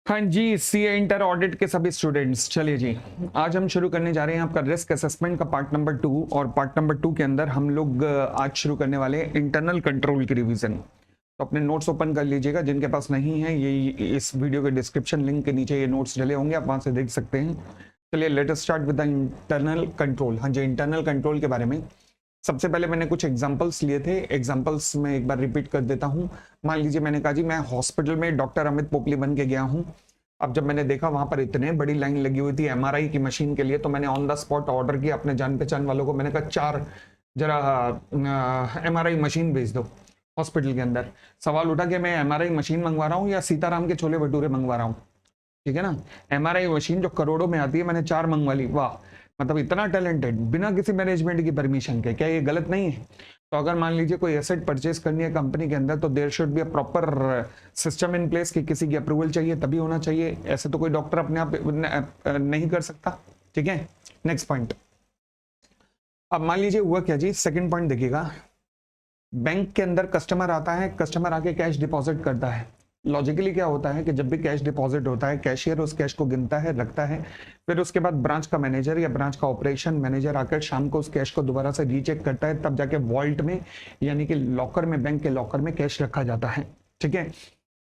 हाँ जी, CA inter audit के सभी स्टूडेंट्स, चलिए जी, आज हम शुरू करने जा रहे हैं आपका रिस्क असेसमेंट का पार्ट नंबर 2। और पार्ट नंबर 2 के अंदर हम लोग आज शुरू करने वाले हैं इंटरनल कंट्रोल की रिवीजन। तो अपने नोट्स ओपन कर लीजिएगा, जिनके पास नहीं है ये इस वीडियो के डिस्क्रिप्शन लिंक के नीचे ये नोट्स डले होंगे, आप वहां से देख सकते हैं। चलिए let us start with the internal control. हाँ जी, इंटरनल कंट्रोल के बारे में सबसे पहले मैंने कुछ एग्जांपल्स लिए थे। एग्जांपल्स में एक बार रिपीट कर देता हूँ। मान लीजिए मैंने कहा जी मैं हॉस्पिटल में डॉक्टर अमित पोपली बन के गया हूँ। अब जब मैंने देखा वहां पर इतने बड़ी लाइन लगी हुई थी एमआरआई की मशीन के लिए, तो मैंने ऑन द स्पॉट ऑर्डर किया अपने जान पहचान वालों को। मैंने कहा 4 जरा एमआरआई मशीन भेज दो हॉस्पिटल के अंदर। सवाल उठा कि मैं एमआरआई मशीन मंगवा रहा हूँ या सीताराम के छोले भटूरे मंगवा रहा हूँ। ठीक है ना, एमआरआई मशीन जो करोड़ों में आती है, मैंने 4 मंगवा ली। वाह, मतलब इतना टैलेंटेड बिना किसी मैनेजमेंट की परमिशन के। क्या ये गलत नहीं है? तो अगर मान लीजिए कोई एसेट परचेज करनी है कंपनी के अंदर, तो there should be a proper system in place कि किसी की अप्रूवल चाहिए तभी होना चाहिए। ऐसे तो कोई डॉक्टर अपने आप नहीं कर सकता। ठीक है, नेक्स्ट पॉइंट। अब मान लीजिए हुआ क्या जी, सेकंड पॉइंट देखिएगा। बैंक के अंदर कस्टमर आता है, कस्टमर आके कैश डिपॉजिट करता है। लॉजिकली क्या होता है कि जब भी कैश डिपॉजिट होता है, कैशियर उस कैश को गिनता है, रखता है। फिर उसके बाद ब्रांच का मैनेजर या ब्रांच का ऑपरेशन मैनेजर आकर शाम को उस कैश को दोबारा से रीचेक करता है, तब जाके वॉल्ट में यानी कि लॉकर में, बैंक के लॉकर में कैश रखा जाता है। ठीक है,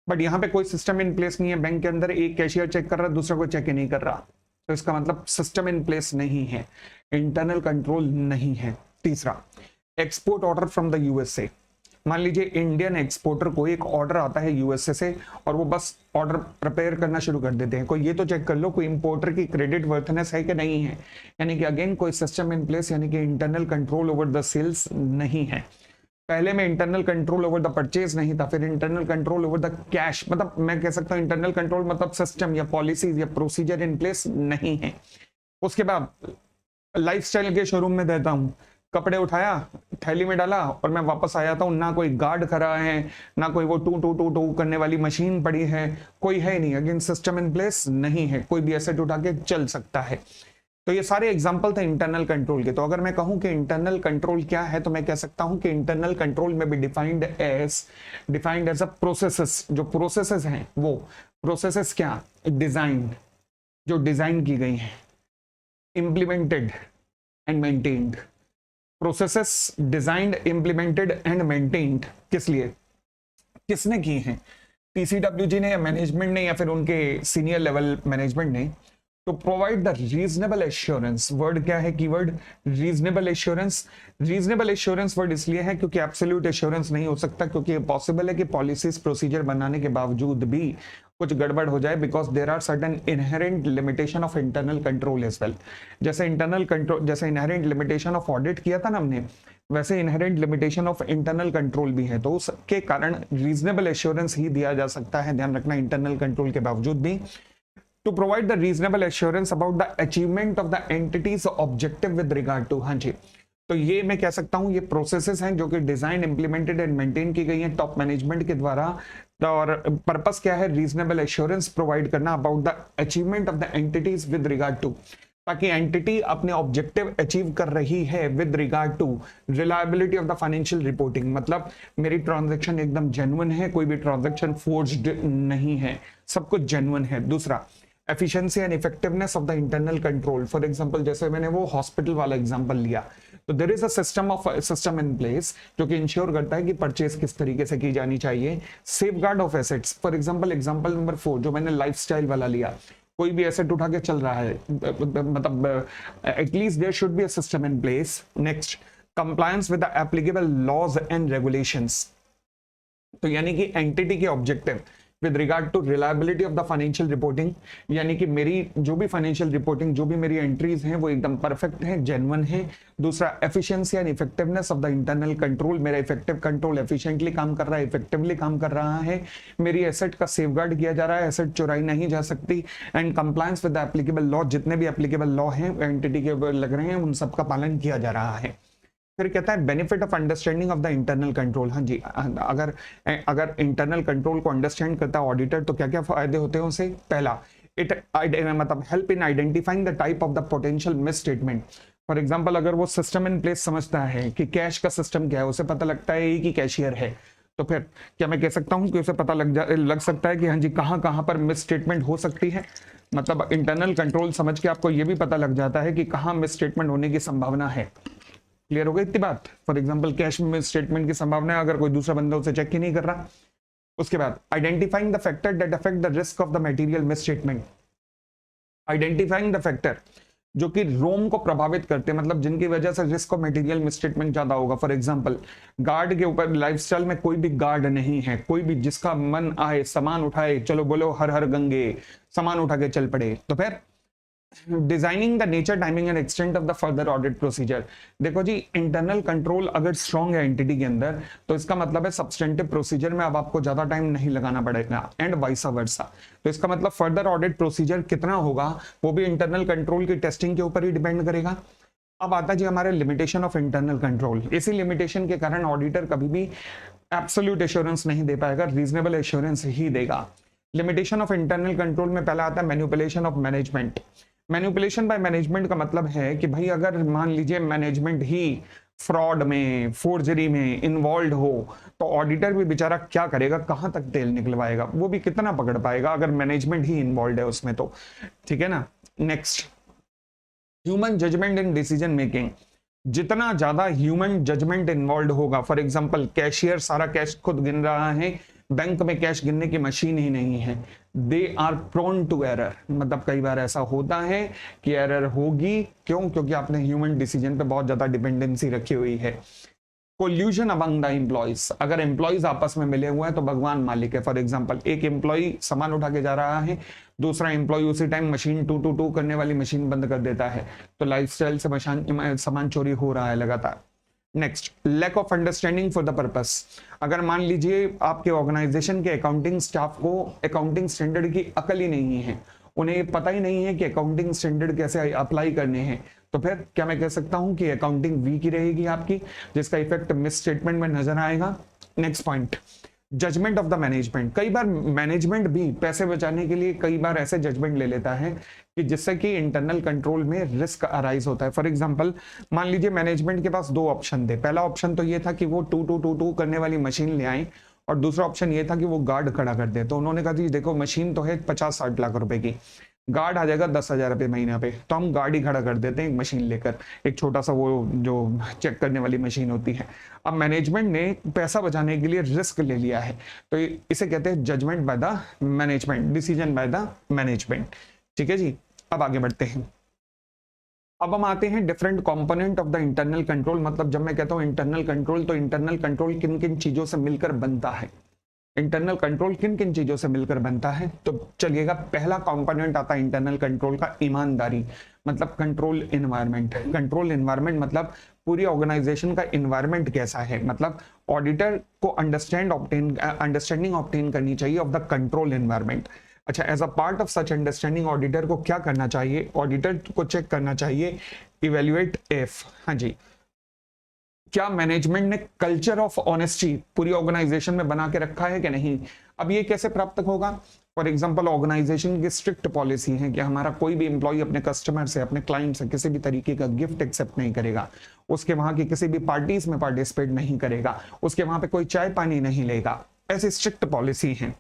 बट यहाँ पे कोई सिस्टम इन प्लेस नहीं है। बैंक के अंदर एक कैशियर चेक कर रहा है, दूसरा कोई चेक ही नहीं कर रहा, तो इसका मतलब सिस्टम इन प्लेस नहीं है, इंटरनल कंट्रोल नहीं है। तीसरा, export order from the USA. मान लीजिए इंडियन एक्सपोर्टर को एक ऑर्डर आता है यूएसए से, और वो बस ऑर्डर प्रिपेयर करना शुरू कर देते हैं। कोई ये तो चेक कर लो कोई इंपोर्टर की क्रेडिट वर्थनेस है कि नहीं है। यानी कि अगेन कोई सिस्टम इन प्लेस, यानी कि internal control over the sales नहीं है। पहले में internal control over the purchase नहीं था, फिर internal control over the cash. मतलब मैं कह सकता हूं इंटरनल कंट्रोल मतलब सिस्टम या पॉलिसीज या प्रोसीजर इन प्लेस नहीं है। उसके बाद लाइफस्टाइल के शोरूम में देता हूं, कपड़े उठाया, थैली में डाला और मैं वापस आ जाता हूँ। ना कोई गार्ड खड़ा है, ना कोई वो टू टू टू टू करने वाली मशीन पड़ी है, कोई है नहीं। अगेन सिस्टम इन प्लेस नहीं है, कोई भी एसेट उठा के चल सकता है। तो ये सारे एग्जांपल थे इंटरनल कंट्रोल के। तो अगर मैं कहूं कि इंटरनल कंट्रोल क्या है, तो मैं कह सकता हूं कि इंटरनल कंट्रोल में भी डिफाइंड एज अ प्रोसेसेस। जो प्रोसेसेस हैं वो प्रोसेसेस क्या, डिजाइन, जो डिजाइन की गई है, implemented and maintained. Processes designed, implemented and maintained. किस लिए, किसने की है? टीसीडब्ल्यूजी ने या मैनेजमेंट ने या फिर उनके सीनियर लेवल मैनेजमेंट ने। तो provide the reasonable assurance. Word क्या है, keyword reasonable assurance. Reasonable assurance word इसलिए है क्योंकि एब्सोल्यूट एश्योरेंस नहीं हो सकता, क्योंकि पॉसिबल है कि पॉलिसीज प्रोसीजर बनाने के बावजूद भी कुछ गड़बड़ हो जाए, because there are certain inherent limitation of internal control as well. जैसे इंटरनल कंट्रोल, जैसे इनहेरेंट लिमिटेशन ऑफ ऑडिट किया था ना हमने, वैसे inherent limitation of internal control भी है। तो उसके कारण रीजनेबल एश्योरेंस ही दिया जा सकता है, ध्यान रखना, इंटरनल कंट्रोल के बावजूद भी। To provide the reasonable assurance about the achievement of the entity's objective with regard to। हाँ जी, तो ये मैं कह सकता हूं ये प्रोसेसेस हैं जो कि डिजाइन, इंप्लीमेंटेड एंड मेंटेन की गई हैं टॉप मैनेजमेंट के द्वारा। और पर्पस क्या है, रीजनेबल एश्योरेंस प्रोवाइड करना about the achievement of the entities with regard to, ताकि एंटिटी अपने ऑब्जेक्टिव अचीव कर रही है with regard to reliability of the financial reporting. मतलब मेरी ट्रांजैक्शन एकदम जेन्युइन है, कोई भी ट्रांजैक्शन फोर्ज्ड नहीं है, सब कुछ जेन्युइन है। दूसरा, efficiency and effectiveness of the internal control. For example, जैसे मैंने वो हॉस्पिटल वाला एग्जांपल लिया, तो there is a system in place जो कि इंश्योर करता है कि परचेज किस तरीके से की जानी चाहिए। Safeguard of assets. For example number 4 जो मैंने लाइफस्टाइल वाला लिया, कोई भी एसेट उठा के चल रहा है, मतलब at least there should be a system in place. Next, compliance with the applicable laws and regulations. तो यानी कि एंटिटी के objective with regard to reliability of the financial reporting, यानी कि मेरी जो भी फाइनेंशियल रिपोर्टिंग, जो भी मेरी एंट्रीज हैं वो एकदम परफेक्ट हैं, जेन्युइन है। दूसरा, efficiency and effectiveness of the internal control. मेरा इफेक्टिव कंट्रोल एफिशिएंटली काम कर रहा है, इफेक्टिवली काम कर रहा है। मेरी एसेट का सेफगार्ड किया जा रहा है, एसेट चुराई नहीं जा सकती। And compliance with the applicable law, जितने भी एप्लीकेबल लॉ हैं एंटिटी के ऊपर लग रहे हैं उन सबका पालन किया जा रहा है। फिर कहता है benefit of understanding of the internal control. हाँ जी, अगर इंटरनल कंट्रोल को अंडरस्टैंड करता है ऑडिटर, तो क्या क्या फायदे होते हैं उसे? पहला, इट मतलब help in identifying the type of the potential miss statement. For example, अगर वो सिस्टम इन प्लेस समझता है कि कैश का सिस्टम क्या है, उसे पता लगता है कि कैशियर है, तो फिर क्या मैं कह सकता हूं कि उसे पता लग सकता है कि हाँ जी कहां कहां पर मिस स्टेटमेंट हो सकती है। मतलब इंटरनल कंट्रोल समझ के आपको ये भी पता लग जाता है कि कहां मिस स्टेटमेंट होने की संभावना है। क्लियर हो गई इतनी बात। फॉर एग्जाम्पल कैश में मिस स्टेटमेंट की संभावना है अगर कोई दूसरा बंदा उसे चेक ही नहीं कर रहा। उसके बाद identifying the factor that affect the risk of the material miss statement. Identifying the factor जो कि रोम को प्रभावित करते हैं, मतलब जिनकी वजह से रिस्क ऑफ मटेरियल मिसस्टेटमेंट ज्यादा होगा। फॉर एग्जांपल गार्ड के ऊपर लाइफस्टाइल में कोई भी गार्ड नहीं है, कोई भी जिसका मन आए सामान उठाए, चलो बोलो हर हर गंगे, सामान उठा के चल पड़े। तो फिर designing the nature timing and extent of the further audit procedure. देखो जी इंटरनल कंट्रोल अगर स्ट्रांग है एंटिटी के अंदर तो इसका मतलब है सब्सटेंटिव प्रोसीजर में अब आपको ज्यादा टाइम नहीं लगाना पड़ेगा एंड वाइस वर्सा। तो इसका मतलब फर्दर ऑडिट प्रोसीजर कितना होगा वो भी इंटरनल कंट्रोल की टेस्टिंग के ऊपर ही डिपेंड करेगा। अब आता जी हमारे लिमिटेशन ऑफ इंटरनल कंट्रोल। इसी लिमिटेशन के कारण ऑडिटर कभी भी एब्सोल्यूट एश्योरेंस नहीं दे पाएगा, रीजनेबल एश्योरेंस ही देगा। लिमिटेशन ऑफ इंटरनल कंट्रोल में पहला आता है manipulation of management. Manipulation by management का मतलब है कि भाई अगर मान लीजिए मैनेजमेंट ही फ्रॉड में फोर्जरी में इन्वॉल्व हो तो ऑडिटर भी बेचारा क्या करेगा, कहां तक तेल निकलवाएगा, वो भी कितना पकड़ पाएगा अगर मैनेजमेंट ही इन्वॉल्व है उसमें तो। ठीक है ना। Next human judgement in decision making. जितना ज्यादा ह्यूमन जजमेंट इन्वॉल्व होगा, फॉर एग्जांपल कैशियर सारा कैश खुद गिन रहा है, बैंक में कैश गिनने की मशीन ही नहीं है, they are prone to error. मतलब कई बार ऐसा होता है कि एरर होगी, क्यों? क्योंकि आपने ह्यूमन डिसीजन पे बहुत ज्यादा डिपेंडेंसी रखी हुई है। कोल्यूशन अमंग द एम्प्लॉइज, अगर एम्प्लॉइज आपस में मिले हुए हैं तो भगवान मालिक है। फॉर एग्जांपल एक एम्प्लॉय सामान उठा के जा रहा है, दूसरा एम्प्लॉय उसी टाइम मशीन टू टू टू करने वाली मशीन बंद कर देता है, तो लाइफस्टाइल से सामान चोरी हो रहा है लगातार। Next lack of understanding for the purpose. अगर मान लीजिए आपके ऑर्गेनाइजेशन के अकाउंटिंग स्टाफ को अकाउंटिंग स्टैंडर्ड की अकल ही नहीं है, उन्हें पता ही नहीं है कि अकाउंटिंग स्टैंडर्ड कैसे अप्लाई करने हैं, तो फिर क्या मैं कह सकता हूं कि अकाउंटिंग वीक ही रहेगी आपकी, जिसका इफेक्ट मिस स्टेटमेंट में नजर आएगा। Next point judgement of the management. कई बार मैनेजमेंट भी पैसे बचाने के लिए कई बार ऐसे जजमेंट ले लेता है कि जिससे कि इंटरनल कंट्रोल में रिस्क अराइज होता है। फॉर एग्जांपल मान लीजिए मैनेजमेंट के पास दो ऑप्शन थे, पहला ऑप्शन तो ये था कि वो टू टू टू टू करने वाली मशीन ले आए और दूसरा ऑप्शन ये था कि वो गार्ड खड़ा कर दे। तो उन्होंने कहा जी देखो मशीन तो है 50-60 लाख रुपए की, गार्ड आ जाएगा 10,000 रुपये महीना पे, तो हम गार्ड ही खड़ा कर देते हैं एक मशीन लेकर, एक छोटा सा वो जो चेक करने वाली मशीन होती है। अब मैनेजमेंट ने पैसा बचाने के लिए रिस्क ले लिया है, तो इसे कहते हैं judgement by the management, decision by the management. ठीक है जी, अब आगे बढ़ते हैं। अब हम आते हैं different component of the internal control. मतलब जब मैं कहता हूं इंटरनल कंट्रोल तो इंटरनल कंट्रोल किन किन चीजों से मिलकर बनता है, इंटरनल कंट्रोल किन किन चीजों से मिलकर बनता है। तो चलिएगा पहला कंपोनेंट आता है इंटरनल कंट्रोल का ईमानदारी, मतलब कंट्रोल एनवायरनमेंट। कंट्रोल एनवायरनमेंट मतलब पूरी ऑर्गेनाइजेशन का एनवायरनमेंट कैसा है, मतलब ऑडिटर को अंडरस्टैंडिंग ऑब्टेन करनी चाहिए ऑफ द कंट्रोल एनवायरनमेंट। अच्छा as a part of such understanding auditor को क्या करना चाहिए, ऑडिटर को चेक करना चाहिए इवेल्युएट इफ, हाँ जी, क्या मैनेजमेंट ने कल्चर ऑफ ऑनेस्टी पूरी ऑर्गेनाइजेशन में बना के रखा है कि नहीं। अब ये कैसे प्राप्त होगा, फॉर एग्जांपल ऑर्गेनाइजेशन की स्ट्रिक्ट पॉलिसी है कि हमारा कोई भी एम्प्लॉय अपने कस्टमर से अपने क्लाइंट से किसी भी तरीके का गिफ्ट एक्सेप्ट नहीं करेगा, उसके वहां की किसी भी पार्टीज में पार्टिसिपेट नहीं करेगा, उसके वहां पे कोई चाय पानी नहीं लेगा, ऐसी स्ट्रिक्ट पॉलिसी है।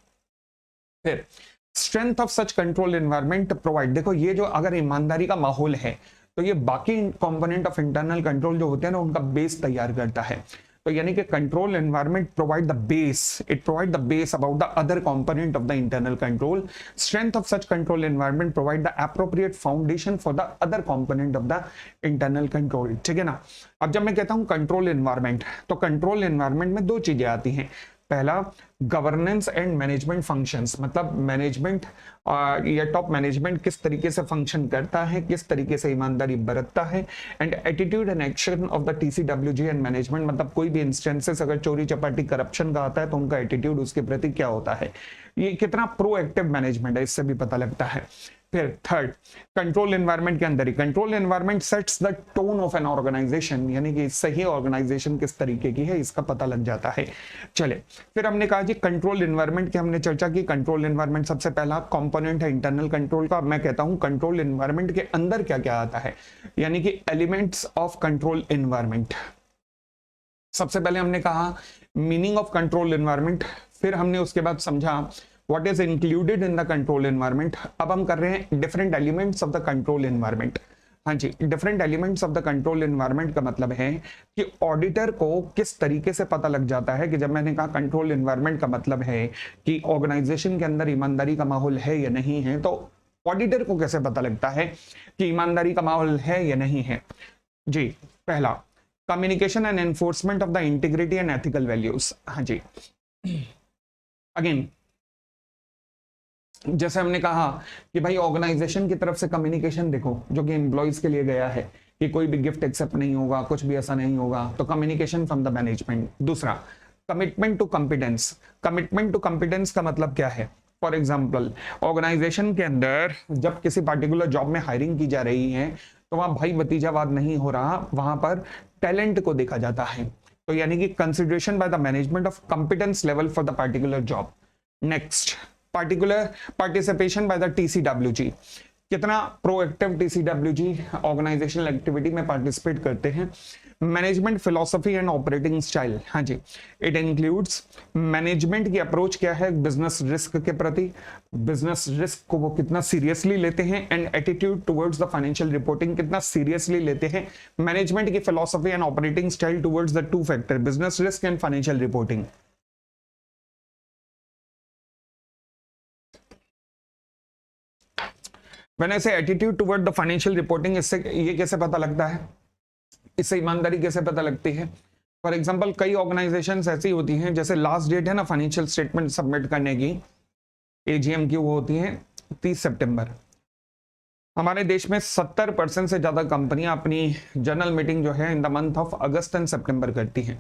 फिर strength of such control environment provide, देखो ये जो अगर ईमानदारी का माहौल है तो ये बाकी कंपोनेंट ऑफ इंटरनल कंट्रोल जो होते हैं ना उनका बेस तैयार करता है। तो यानी कि control environment provide the base, it provide the base about the other component of the internal control. Strength of such control environment provide the appropriate foundation for the other component of the internal control. ठीक है ना। अब जब मैं कहता हूं control environment तो control environment में दो चीजें आती हैं। पहला गवर्नेंस एंड मैनेजमेंट फंक्शंस, मतलब मैनेजमेंट या टॉप मैनेजमेंट किस तरीके से फंक्शन करता है, किस तरीके से ईमानदारी बरतता है। And attitude and action of the TCWG and management, मतलब कोई भी इंस्टेंसेस अगर चोरी चपाटी करप्शन का आता है तो उनका एटीट्यूड उसके प्रति क्या होता है, ये कितना प्रोएक्टिव मैनेजमेंट है, इससे भी पता लगता है। फिर थर्ड कंट्रोल एनवायरनमेंट के अंदर ही control environment sets the tone of an organisation, यानी कि सही ऑर्गेनाइजेशन किस तरीके की है इसका पता लग जाता है। चले फिर हमने कहा जी कंट्रोल एनवायरनमेंट की हमने चर्चा की। कंट्रोल एनवायरनमेंट सबसे पहला कंपोनेंट है इंटरनल कंट्रोल का। मैं कहता हूं कंट्रोल एनवायरनमेंट के अंदर क्या क्या आता है, यानी कि एलिमेंट्स ऑफ कंट्रोल एनवायरनमेंट। सबसे पहले हमने कहा मीनिंग ऑफ कंट्रोल एनवायरनमेंट, फिर हमने उसके बाद समझा what is included in the control environment. अब हम कर रहे हैं different elements of the control environment. हाँ जी, different elements of the control environment का मतलब है कि ऑडिटर को किस तरीके से पता लग जाता है कि जब मैंने कहा कंट्रोल एनवायरनमेंट का मतलब है कि ऑर्गेनाइजेशन के अंदर ईमानदारी का माहौल है या नहीं है, तो ऑडिटर को कैसे पता लगता है कि ईमानदारी का माहौल है या नहीं है। जी, पहला communication and enforcement of the integrity and ethical values. हाँ जी, अगेन जैसे हमने कहा कि भाई ऑर्गेनाइजेशन की तरफ से कम्युनिकेशन देखो जो कि एम्प्लॉइज के लिए गया है कि कोई भी गिफ्ट एक्सेप्ट नहीं होगा, कुछ भी ऐसा नहीं होगा, तो कम्युनिकेशन फ्रॉम द मैनेजमेंट। दूसरा commitment to competence. Commitment to competence का मतलब क्या है? फॉर एग्जाम्पल ऑर्गेनाइजेशन के अंदर जब किसी पर्टिकुलर जॉब में हायरिंग की जा रही है तो वहां भाई भतीजावाद नहीं हो रहा, वहां पर टैलेंट को देखा जाता है। तो यानी कि consideration bye the management of competence level for the particular job. Next particular participation by the TCWG. कितना प्रोएक्टिव टीसीडब्ल्यूजी ऑर्गेनाइजेशनल एक्टिविटी में पार्टिसिपेट करते हैं। Management philosophy and operating style. हाँ जी, इट इंक्लूड्स मैनेजमेंट की अप्रोच क्या है business risk के प्रति, बिजनेस रिस्क को वो कितना सीरियसली लेते हैं, and attitude towards the financial reporting कितना सीरियसली लेते हैं। मैनेजमेंट की philosophy and operating style towards the two factor business risk and financial reporting. When I say attitude toward the financial reporting, इससे ये कैसे पता लगता है, इससे ईमानदारी कैसे पता लगती है? फॉर एग्जाम्पल कई ऑर्गेनाइजेशंस ऐसी होती हैं जैसे लास्ट डेट है ना फाइनेंशियल स्टेटमेंट सबमिट करने की, एजीएम की, वो होती है 30 सितंबर। हमारे देश में 70% से ज्यादा कंपनियां अपनी जनरल मीटिंग जो है in the month of August and September करती हैं।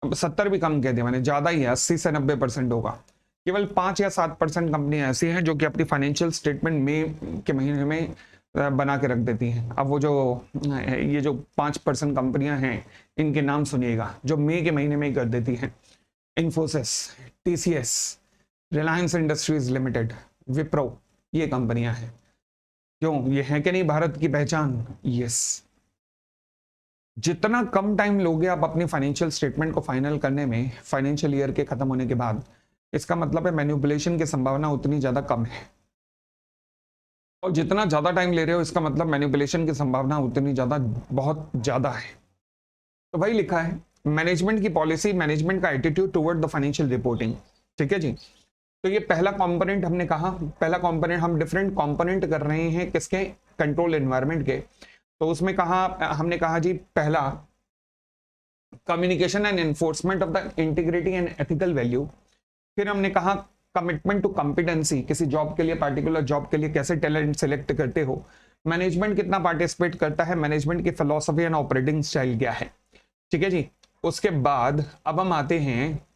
अब 70 भी कम कह दिया मैंने, ज्यादा ही है, 80 से 90% होगा। केवल 5 या 7% कंपनियां ऐसी हैं जो कि अपनी फाइनेंशियल स्टेटमेंट मई के महीने में बना के रख देती हैं। अब वो जो ये जो 5% कंपनियां हैं इनके नाम सुनिएगा जो मई के महीने में ही कर देती हैं। Infosys, TCS, Reliance industries limited, Wipro, ये कंपनियां हैं। क्यों? ये है कि नहीं भारत की पहचान? यस। जितना कम टाइम लोगे आप अपनी फाइनेंशियल स्टेटमेंट को फाइनल करने में फाइनेंशियल ईयर के खत्म होने के बाद, इसका मतलब है मैनिपुलेशन की संभावना उतनी ज्यादा कम है। और जितना ज्यादा टाइम ले रहे हो इसका मतलब मैनिपुलेशन की संभावना उतनी ज्यादा, बहुत ज्यादा है। तो वही लिखा है मैनेजमेंट की पॉलिसी, मैनेजमेंट का attitude toward the financial reporting. ठीक है जी। तो ये पहला कंपोनेंट हमने कहा, पहला कंपोनेंट हम डिफरेंट कंपोनेंट कर रहे हैं किसके? कंट्रोल एनवायरनमेंट के। तो उसमें कहा, हमने कहा जी पहला communication and enforcement of the integrity and ethical value. फिर हमने कहा कमिटमेंट टू कॉम्पिटेंसी, किसी जॉब के लिए, पार्टिकुलर जॉब के लिए कैसे टैलेंट सेलेक्ट करते हो। मैनेजमेंट कितना पार्टिसिपेट करता है, मैनेजमेंट की फिलॉसफी एंड ऑपरेटिंग स्टाइल क्या है। ठीक है जी। उसके बाद अब हम आते हैं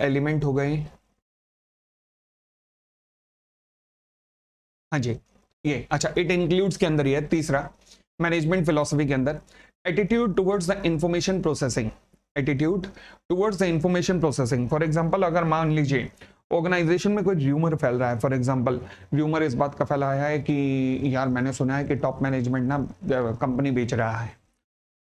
एलिमेंट हो गए। हाँ जी, ये अच्छा, इट इंक्लूड्स के अंदर ये तीसरा मैनेजमेंट फिलॉसफी के अंदर attitude towards the information processing. Attitude towards the information processing. For example अगर मान लीजिए ऑर्गेनाइजेशन में कोई र्यूमर फैल रहा है, फॉर एग्जांपल र्यूमर इस बात का फैला है कि यार मैंने सुना है कि टॉप मैनेजमेंट ना कंपनी बेच रहा है।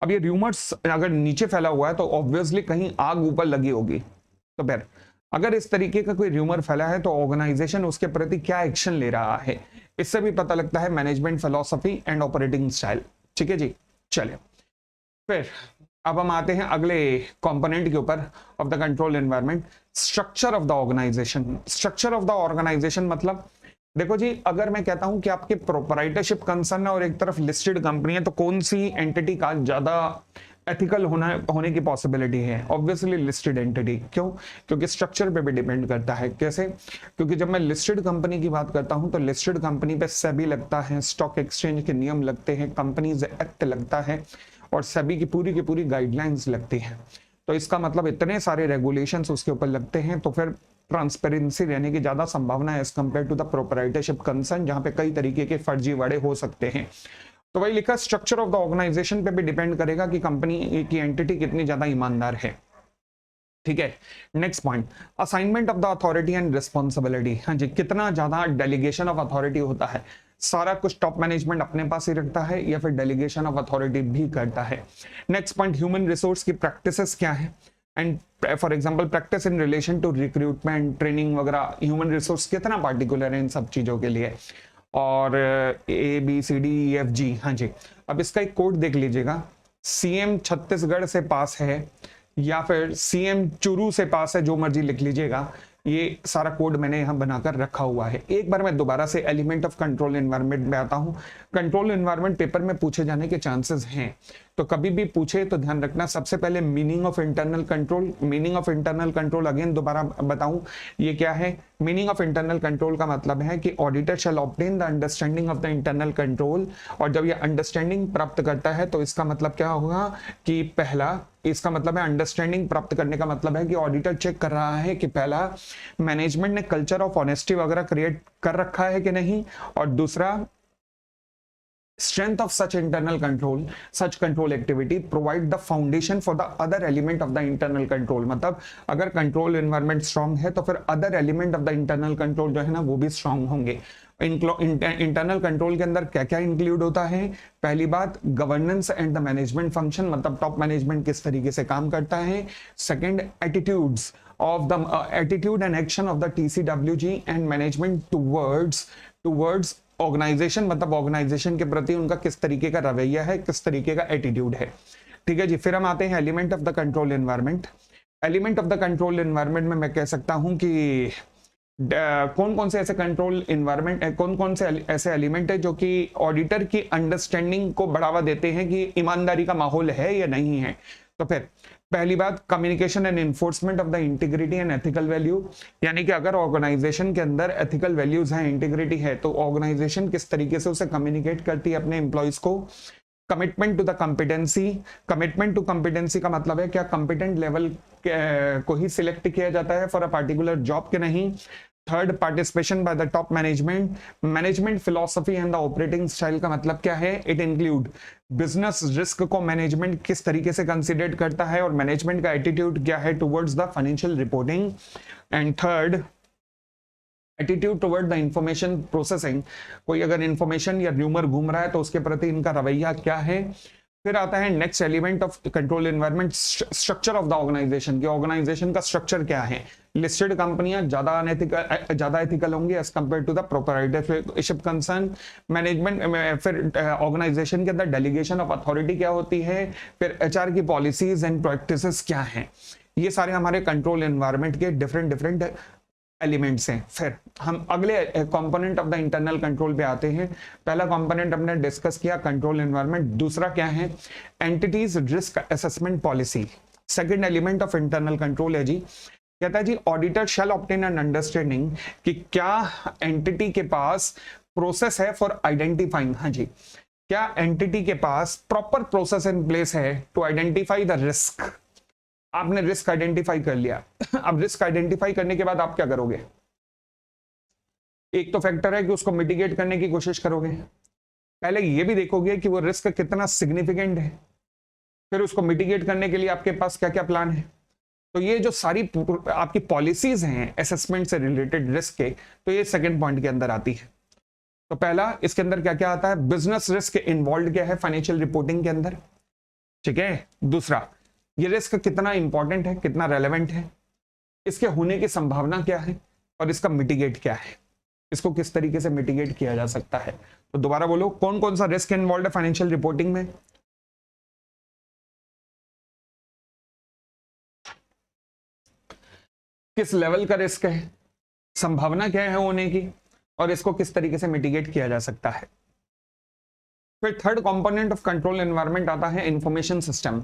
अब ये र्यूमर्स अगर नीचे फैला हुआ है तो ऑब्वियसली कहीं आग ऊपर लगी होगी। तो फिर अगर इस तरीके का कोई र्यूमर फैला है तो ऑर्गेनाइजेशन उसके प्रति क्या एक्शन ले रहा है, इससे भी पता लगता है management philosophy and operating style. ठीक है जी। चलिए फिर अब हम आते हैं अगले कंपोनेंट के ऊपर of the control environment, structure of the organisation. Structure of the organisation मतलब देखो जी, अगर मैं कहता हूं कि आपके प्रोपराइटरशिप कंसर्न है और एक तरफ लिस्टेड कंपनी है, तो कौन सी एंटिटी का ज्यादा एथिकल होने की पॉसिबिलिटी है? Obviously listed entity. क्यों? क्योंकि स्ट्रक्चर पे भी डिपेंड करता है। कैसे? क्योंकि जब मैं लिस्टेड कंपनी की बात करता हूं तो लिस्टेड कंपनी पे सेबी लगता है, स्टॉक एक्सचेंज के नियम लगते हैं, कंपनीज एक्ट लगता है और सेबी की पूरी गाइडलाइंस लगती हैं। तो इसका मतलब इतने सारे रेगुलेशंस उसके ऊपर लगते हैं, तो फिर ट्रांसपेरेंसी रहने की ज्यादा संभावना है as compare to the proprietorship concern, जहां पे कई तरीके के फर्जीवाड़े हो सकते हैं। तो वही लिखा, स्ट्रक्चर ऑफ द ऑर्गेनाइजेशन पे भी डिपेंड करेगा कि कंपनी की एंटिटी कितनी ज्यादा ईमानदार है। ठीक है। Next point, assignment of the authority and responsibility. हाँ जी, कितना ज्यादा डेलीगेशन ऑफ अथॉरिटी होता है। सारा कुछ टॉप मैनेजमेंट अपने पास ही रखता है या फिर डेलीगेशन ऑफ अथॉरिटी भी करता है। नेक्स्ट पॉइंट, ह्यूमन रिसोर्स की प्रैक्टिसेस क्या है and for example practice in relation to recruitment, training वगैरह, ह्यूमन रिसोर्स कितना पार्टिकुलर है इन सब चीजों के लिए। और ABCDEFG, हाँ जी। अब इसका एक कोड देख लीजिएगा, CM छत्तीसगढ़ से पास है या फिर CM चुरू से पास है, जो मर्जी लिख लीजिएगा। ये सारा कोड मैंने यहाँ बनाकर रखा हुआ है। एक बार मैं दोबारा से एलिमेंट ऑफ कंट्रोल एनवायरनमेंट में आता हूँ। कंट्रोल एनवायरनमेंट पेपर में पूछे जाने के चांसेस हैं, तो कभी भी पूछे तो ध्यान रखना। सबसे पहले meaning of internal control. Meaning of internal control again दोबारा बताऊं, ये क्या है? मीनिंग ऑफ इंटरनल कंट्रोल का मतलब है कि auditor shall obtain the understanding of the internal control. और जब ये अंडरस्टैंडिंग प्राप्त करता है तो इसका मतलब क्या होगा कि पहला, इसका मतलब है अंडरस्टैंडिंग प्राप्त करने का मतलब है कि ऑडिटर चेक कर रहा है कि पहला मैनेजमेंट ने कल्चर ऑफ ऑनेस्टी वगैरह क्रिएट कर रखा है कि नहीं, और दूसरा strength of such internal control, such control activity provide the foundation for the other element of the internal control। मतलब अगर कंट्रोल एनवायरनमेंट स्ट्रांग है तो फिर other element of the internal control जो है ना वो भी स्ट्रांग होंगे। इंटरनल कंट्रोल के अंदर क्या क्या इंक्लूड होता है? पहली बात, governance and the management function, मतलब टॉप मैनेजमेंट किस तरीके से काम करता है। Second, attitudes of the attitude and action of the TCWG and management towards organisation, मतलब ऑर्गेनाइजेशन के प्रति उनका किस तरीके का रवैया है, किस तरीके का एटीट्यूड है। ठीक है जी। फिर हम आते हैं element of the control environment. Element of the control environment में मैं कह सकता हूं कि कौन कौन से ऐसे कंट्रोल एनवायरनमेंट, कौन कौन से ऐसे एलिमेंट है जो कि ऑडिटर की अंडरस्टैंडिंग को बढ़ावा देते हैं कि ईमानदारी का माहौल है या नहीं है। तो फिर पहली बात, communication and enforcement of the integrity and ethical value, यानी कि अगर ऑर्गेनाइजेशन के अंदर एथिकल वैल्यूज हैं, इंटीग्रिटी है, तो ऑर्गेनाइजेशन किस तरीके से उसे कम्युनिकेट करती है अपने एम्प्लॉइज को। Commitment to the competency. Commitment to competency का मतलब है क्या कॉम्पिटेंट लेवल को ही सिलेक्ट किया जाता है फॉर अ पार्टिकुलर जॉब के नहीं। Third, participation by the top management. Management philosophy and the operating style का मतलब क्या है? इट इंक्लूड बिजनेस रिस्क को मैनेजमेंट किस तरीके से कंसीडर करता है और मैनेजमेंट का एटीट्यूड क्या है towards the financial reporting. And third, attitude toward the information processing. कोई अगर इंफॉर्मेशन या र्यूमर घूम रहा है तो उसके प्रति इनका रवैया क्या है। फिर आता है next element of control environment, structure of the organisation. की ऑर्गेनाइजेशन का स्ट्रक्चर क्या है। लिस्टेड कंपनियां ज्यादा एथिकल होंगी as compare to the proprietorship concern. Management, फिर ऑर्गेनाइजेशन के अंदर डेलीगेशन ऑफ अथॉरिटी क्या होती है। फिर HR की पॉलिसीज एंड प्रैक्टिसेस क्या हैं। ये सारे हमारे कंट्रोल एनवायरनमेंट के डिफरेंट एलिमेंट्स हैं। फिर हम अगले component of the internal control पे आते हैं। पहला कंपोनेंट हमने डिस्कस किया कंट्रोल एनवायरनमेंट। दूसरा क्या है? Entities risk assessment policy. Second element of internal control है जी, कहता है जी auditor shall obtain an understanding कि क्या एंटिटी के पास प्रोसेस है फॉर आइडेंटिफाइंग, हाँ जी, क्या एंटिटी के पास प्रॉपर प्रोसेस इन प्लेस है टू आइडेंटिफाई द रिस्क। आपने रिस्क आइडेंटिफाई कर लिया। अब रिस्क आइडेंटिफाई करने के बाद आप क्या करोगे? एक तो फैक्टर है कि उसको मिटिगेट करने की कोशिश करोगे। पहले ये भी देखोगे कि वो रिस्क कितना सिग्निफिकेंट है, फिर उसको मिटिगेट करने के लिए आपके पास क्या क्या प्लान है। तो ये जो सारी आपकी पॉलिसीज हैं असेसमेंट से रिलेटेड रिस्क के, तो ये सेकंड पॉइंट के अंदर आती है। तो पहला इसके अंदर क्या क्या आता है? बिजनेस रिस्क इन्वॉल्व क्या है फाइनेंशियल रिपोर्टिंग के अंदर, ठीक है। दूसरा, ये रिस्क कितना इंपॉर्टेंट है, कितना रेलेवेंट है, इसके होने की संभावना क्या है, और इसका मिटिगेट क्या है, इसको किस तरीके से मिटिगेट किया जा सकता है। तो दोबारा बोलो, कौन कौन सा रिस्क इन्वॉल्व है फाइनेंशियल रिपोर्टिंग में? किस लेवल का रिस्क है, संभावना क्या है होने की, और इसको किस तरीके से मिटिगेट किया जा सकता है। फिर third component of control environment आता है इंफॉर्मेशन सिस्टम।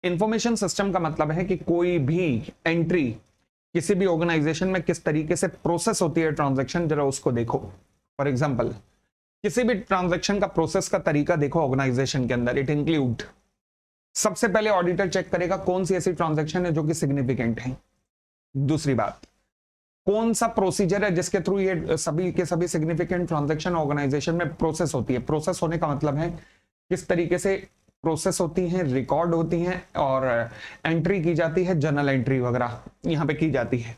इंफॉर्मेशन सिस्टम का मतलब है कि कोई भी एंट्री किसी भी ऑर्गेनाइजेशन में किस तरीके से प्रोसेस होती है ट्रांजैक्शन, जरा उसको देखो। फॉर एग्जांपल, किसी भी ट्रांजैक्शन का प्रोसेस का तरीका देखो ऑर्गेनाइजेशन के अंदर। इट इंक्लूड, सबसे पहले ऑडिटर चेक करेगा कौन सी ऐसी ट्रांजैक्शन है जो कि सिग्निफिकेंट है। दूसरी बात, कौन सा प्रोसीजर है जिसके थ्रू ये सभी के सभी सिग्निफिकेंट ट्रांजैक्शन ऑर्गेनाइजेशन में प्रोसेस होती है। प्रोसेस होने का मतलब है किस तरीके से प्रोसेस होती हैं, रिकॉर्ड होती हैं, और एंट्री की जाती है, जर्नल एंट्री वगैरह यहाँ पे की जाती है।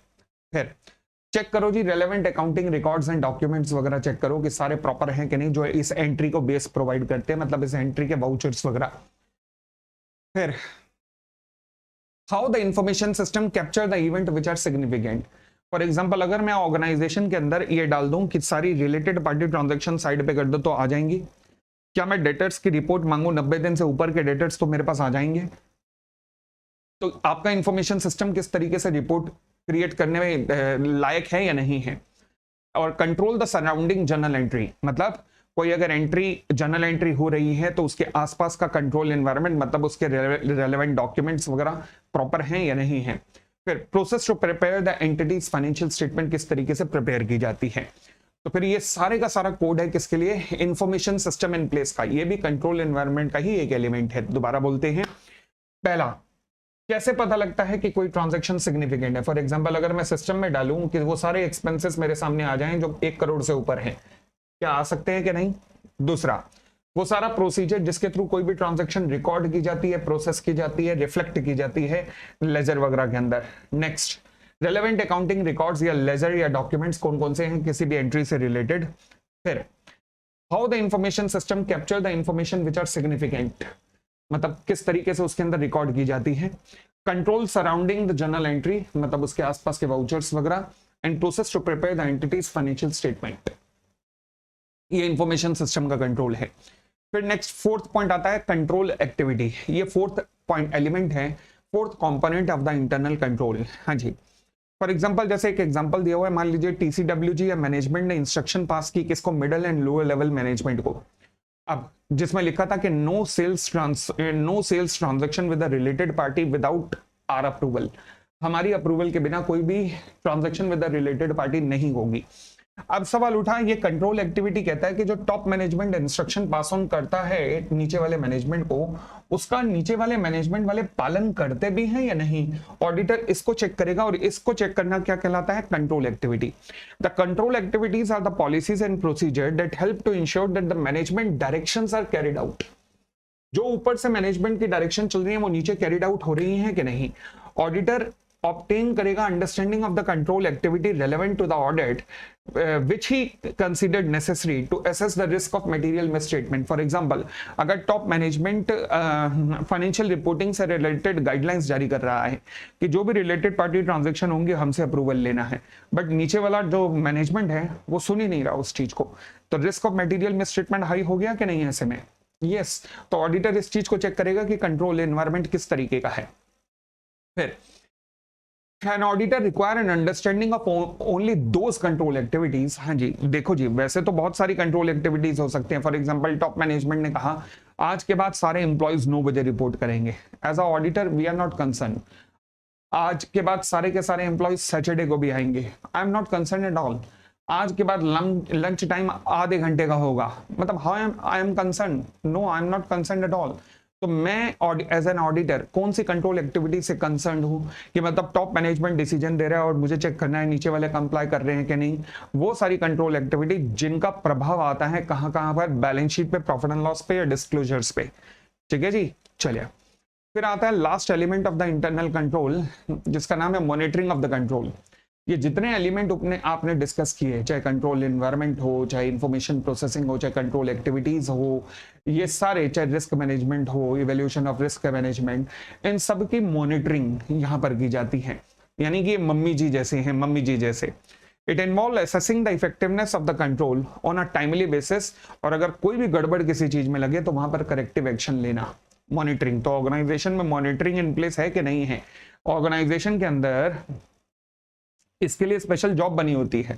फिर चेक करो जी relevant accounting records and documents वगैरह चेक करो कि सारे प्रॉपर हैं कि नहीं, जो इस एंट्री को बेस प्रोवाइड करते हैं, मतलब इस एंट्री के वाउचर्स वगैरह। फिर how the information system capture the event which are significant. For example अगर मैं ऑर्गेनाइजेशन के अंदर ये डाल दूं कि सारी रिलेटेड पार्टी ट्रांजैक्शन साइड पे कर दो तो आ जाएंगी। क्या मैं डेटर्स की रिपोर्ट मांगू 90 दिन से ऊपर के डेटर्स तो मेरे पास आ जाएंगे। तो आपका इंफॉर्मेशन सिस्टम किस तरीके से रिपोर्ट क्रिएट करने में लायक है या नहीं है। और control the surrounding journal entry, मतलब कोई अगर एंट्री जर्नल एंट्री हो रही है तो उसके आसपास का कंट्रोल एनवायरनमेंट, मतलब उसके रेलेवेंट डॉक्यूमेंट्स वगैरह प्रॉपर हैं या नहीं है। फिर process to prepare the entities financial statement किस तरीके से प्रिपेयर की जाती है। तो फिर ये सारे का सारा कोड है किसके लिए, इंफॉर्मेशन सिस्टम इन प्लेस का। ये भी कंट्रोल एनवायरनमेंट का ही एक एलिमेंट है। दोबारा बोलते हैं, पहला कैसे पता लगता है कि कोई ट्रांजैक्शन सिग्निफिकेंट है। फॉर एग्जांपल अगर मैं सिस्टम में डालूं कि वो सारे एक्सपेंसेस मेरे सामने आ जाएं जो 1 करोड़ से ऊपर हैं, क्या आ सकते हैं कि नहीं। दूसरा, वो सारा प्रोसीजर जिसके थ्रू कोई भी ट्रांजैक्शन रिकॉर्ड की जाती है, प्रोसेस की जाती है, रिफ्लेक्ट की जाती है लेजर वगैरह के अंदर। नेक्स्ट, रेलेवेंट अकाउंटिंग रिकॉर्ड्स या लेजर या डॉक्यूमेंट्स कौन कौन से हैं किसी भी एंट्री से रिलेटेड। फिर how the information system capture the information which are significant, मतलब किस तरीके से उसके अंदर रिकॉर्ड की जाती है। Control surrounding the journal entry, मतलब उसके आसपास के वाउचर्स वगैरह। And process to prepare the entities financial statement, ये इंफॉर्मेशन सिस्टम का कंट्रोल है। फिर नेक्स्ट फोर्थ पॉइंट आता है कंट्रोल एक्टिविटी। ये फोर्थ पॉइंट एलिमेंट है, fourth component of the internal control. हाँ जी, फॉर एग्जांपल जैसे एक एग्जांपल दिया हुआ है, मान लीजिए टीसीडब्ल्यूजी या मैनेजमेंट ने इंस्ट्रक्शन पास की किसको, middle and lower level management को। अब जिसमें लिखा था कि no sales transaction with the related party without our approval, हमारी अप्रूवल के बिना कोई भी transaction with the related party नहीं होगी। अब सवाल उठा, ये कंट्रोल एक्टिविटी कहता है कि जो top management instruction pass on करता है नीचे वाले मैनेजमेंट को, उसका नीचे वाले मैनेजमेंट वाले पालन करते भी हैं या नहीं। ऑडिटर इसको चेक करेगा और इसको चेक करना क्या कहलाता है, control activity. The control activities are the policies and procedure that help to ensure that the management directions are carried out. जो ऊपर से मैनेजमेंट की डायरेक्शन चल रही है वो नीचे कैरिड आउट हो रही है कि नहीं। ऑडिटर obtain करेगा understanding of the control activity relevant to the audit which he considered necessary to assess the risk of material misstatement. For example, अगर टॉप मैनेजमेंट फाइनेंशियल रिपोर्टिंग से रिलेटेड गाइडलाइंस जारी कर रहा है कि जो भी रिलेटेड पार्टी ट्रांजैक्शन होंगे हमसे अप्रूवल लेना है, बट नीचे वाला जो मैनेजमेंट है वो सुन ही नहीं रहा उस चीज को, तो risk of material misstatement high हो गया कि नहीं ऐसे में। यस, तो ऑडिटर इस चीज को चेक करेगा कि कंट्रोल एनवायरनमेंट किस तरीके का है। फिर An auditor require an understanding of only those control activities। हाँ जी, देखो जी, वैसे तो बहुत सारी कंट्रोल एक्टिविटीज हो सकते हैं। फॉर एग्जांपल टॉप मैनेजमेंट ने कहा आज के बाद सारे एम्प्लॉयज 9 बजे रिपोर्ट करेंगे। As a auditor we are not concern. आज के बाद सारे के सारे एम्प्लॉयज सैटरडे को भी आएंगे, आई am not concern at all. आज के बाद लंच टाइम आधे घंटे का होगा, मतलब how I am concern, no I am not concern at all. तो मैं एज एन ऑडिटर कौन सी कंट्रोल एक्टिविटी से कंसर्न हूं कि मतलब टॉप मैनेजमेंट डिसीजन दे रहा है और मुझे चेक करना है नीचे वाले कंप्लाई कर रहे हैं कि नहीं। वो सारी कंट्रोल एक्टिविटी जिनका प्रभाव आता है कहां कहां पर, बैलेंस शीट पे, प्रॉफिट एंड लॉस पे या डिस्क्लोजर्स पे। ठीक है जी, चलिए फिर आता है last element of the internal control जिसका नाम है मॉनिटरिंग ऑफ द कंट्रोल। ये जितने एलिमेंट आपने डिस्कस किए, चाहे कंट्रोल एनवायरनमेंट हो, चाहे इंफॉर्मेशन प्रोसेसिंग हो, चाहे कंट्रोल एक्टिविटीज हो, ये सारे, चाहे रिस्क मैनेजमेंट हो, इवैल्यूएशन ऑफ रिस्क मैनेजमेंट, इन सब की मॉनिटरिंग यहाँ पर की जाती है। यानी कि मम्मी जी जैसे हैं, मम्मी जी जैसे। It involve assessing the effectiveness of the control on a timely basis, और अगर कोई भी गड़बड़ किसी चीज में लगे तो वहां पर करेक्टिव एक्शन लेना। मॉनिटरिंग, तो ऑर्गेनाइजेशन में मॉनिटरिंग इन प्लेस है कि नहीं है। ऑर्गेनाइजेशन के अंदर इसके लिए स्पेशल जॉब बनी होती है।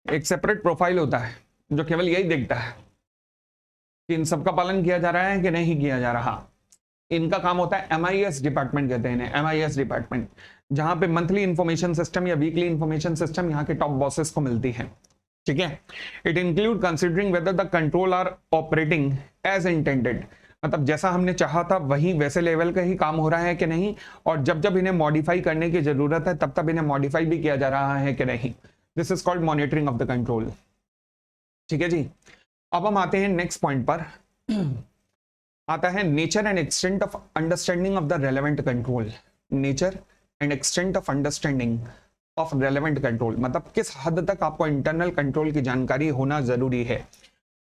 एक सेपरेट प्रोफाइल होता है जो केवल यही देखता है कि इन सबका पालन किया जा रहा है कि नहीं किया जा रहा। इनका काम होता है MIS डिपार्टमेंट, कहते हैं इन्हें MIS डिपार्टमेंट, जहां पे मंथली इंफॉर्मेशन सिस्टम या वीकली इंफॉर्मेशन सिस्टम यहाँ के टॉप बॉसेस को मिलती है। ठीक है, it include considering whether the control are operating as intended, मतलब जैसा हमने चाहा था वही वैसे लेवल का ही काम हो रहा है कि नहीं, और जब जब इन्हें मॉडिफाई करने की जरूरत है तब तब इन्हें मॉडिफाई भी किया जा रहा है कि नहीं। This is called monitoring of the control. ठीक है जी, अब हम आते हैं नेक्स्ट पॉइंट पर। आता है nature and extent of understanding of the relevant control. Nature and extent of understanding of relevant control, मतलब किस हद तक आपको इंटरनल कंट्रोल की जानकारी होना जरूरी है।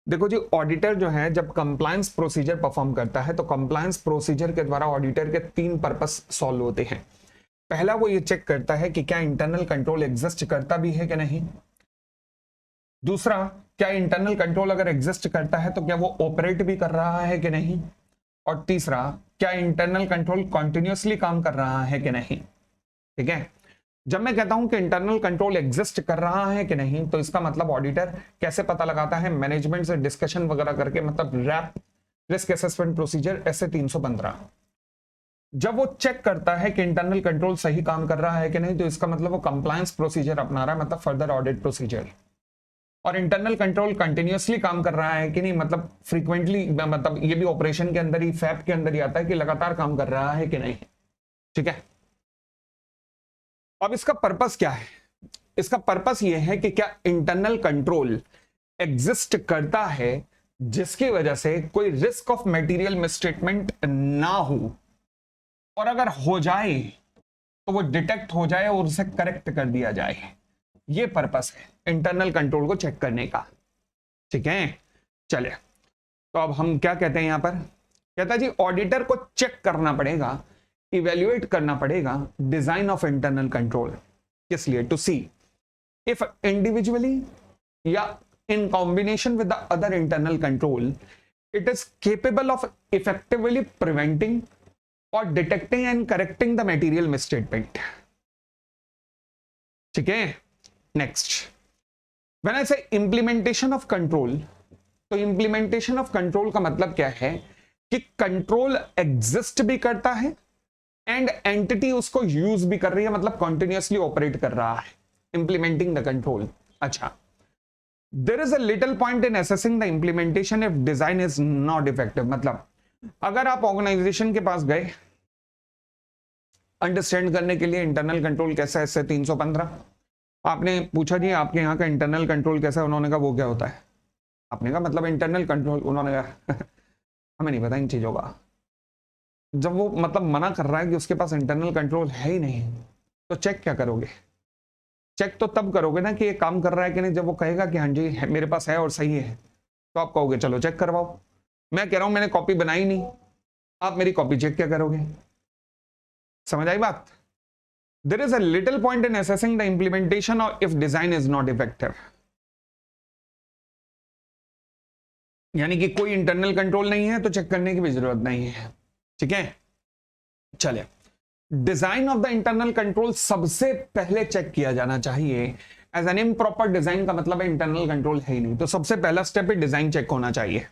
देखो जी, ऑडिटर जो है जब कंप्लायंस प्रोसीजर परफॉर्म करता है तो कंप्लायंस प्रोसीजर के द्वारा ऑडिटर के 3 पर्पस सॉल्व होते हैं। पहला, वो ये चेक करता है कि क्या इंटरनल कंट्रोल एग्जिस्ट करता भी है कि नहीं। दूसरा, क्या इंटरनल कंट्रोल अगर एग्जिस्ट करता है तो क्या वो ऑपरेट भी कर रहा है कि नहीं। और तीसरा, क्या इंटरनल कंट्रोल कॉन्टिन्यूसली काम कर रहा है कि नहीं। ठीक है, जब मैं कहता हूं कि इंटरनल कंट्रोल एग्जिस्ट कर रहा है कि नहीं, तो इसका मतलब ऑडिटर कैसे पता लगाता है, मैनेजमेंट से डिस्कशन वगैरह करके, मतलब रैप, रिस्क असेसमेंट प्रोसीजर ऐसे 315। जब वो चेक करता है कि इंटरनल कंट्रोल सही काम कर रहा है कि नहीं, तो इसका मतलब वो कंप्लायंस प्रोसीजर अपना रहा है, मतलब फर्दर ऑडिट प्रोसीजर। और इंटरनल कंट्रोल कंटिन्यूअसली काम कर रहा है कि नहीं, मतलब फ्रीक्वेंटली, मतलब ये भी ऑपरेशन के अंदर ही, फैप के अंदर ही आता है कि लगातार काम कर रहा है कि नहीं। ठीक है, अब इसका पर्पस क्या है। इसका पर्पस ये है कि क्या इंटरनल कंट्रोल एग्जिस्ट करता है जिसकी वजह से कोई रिस्क ऑफ मटेरियल मिसस्टेटमेंट ना हो, और अगर हो जाए तो वो डिटेक्ट हो जाए और उसे करेक्ट कर दिया जाए। ये पर्पस है इंटरनल कंट्रोल को चेक करने का। ठीक है, चलिए, तो अब हम क्या कहते हैं यहां पर, कहता है जी ऑडिटर को चेक करना पड़ेगा, इवेल्युएट करना पड़ेगा डिजाइन ऑफ इंटरनल कंट्रोल। किस लिए, टू सी इफ इंडिविजुअली या in combination with the other internal control it is capable of effectively preventing और detecting and correcting the material misstatement. ठीक है, next, when I say implementation of control, तो implementation of control का मतलब क्या है कि कंट्रोल एग्जिस्ट भी करता है एंड एंटिटी उसको यूज भी कर रही है, मतलब कॉन्टिन्यूअसली ऑपरेट कर रहा है, इंप्लीमेंटिंग द कंट्रोल। अच्छा, there is a little point in assessing the implementation if design is not effective. मतलब अगर आप ऑर्गेनाइजेशन के पास गए अंडरस्टैंड करने के लिए इंटरनल कंट्रोल कैसा है, इससे 315, आपने पूछा जी आपके यहाँ का इंटरनल कंट्रोल कैसा है, उन्होंने कहा वो क्या होता है, आपने कहा मतलब इंटरनल कंट्रोल, उन्होंने कहा हमें नहीं पता इन चीजों का। जब वो मतलब मना कर रहा है कि उसके पास इंटरनल कंट्रोल है ही नहीं, तो चेक क्या करोगे। चेक तो तब करोगे ना कि ये काम कर रहा है कि नहीं, जब वो कहेगा कि हाँ जी मेरे पास है और सही है, तो आप कहोगे चलो चेक करवाओ। मैं कह रहा हूं मैंने कॉपी बनाई नहीं, आप मेरी कॉपी चेक क्या करोगे। समझ आई बात। There is a little point in assessing the implementation और if design is not effective, यानी कि कोई इंटरनल कंट्रोल नहीं है तो चेक करने की भी जरूरत नहीं है। ठीक है, चलिए, design of the internal control सबसे पहले चेक किया जाना चाहिए। एज एन इम्प्रॉपर डिजाइन का मतलब है इंटरनल कंट्रोल है ही नहीं, तो सबसे पहला स्टेप है डिजाइन चेक होना चाहिए।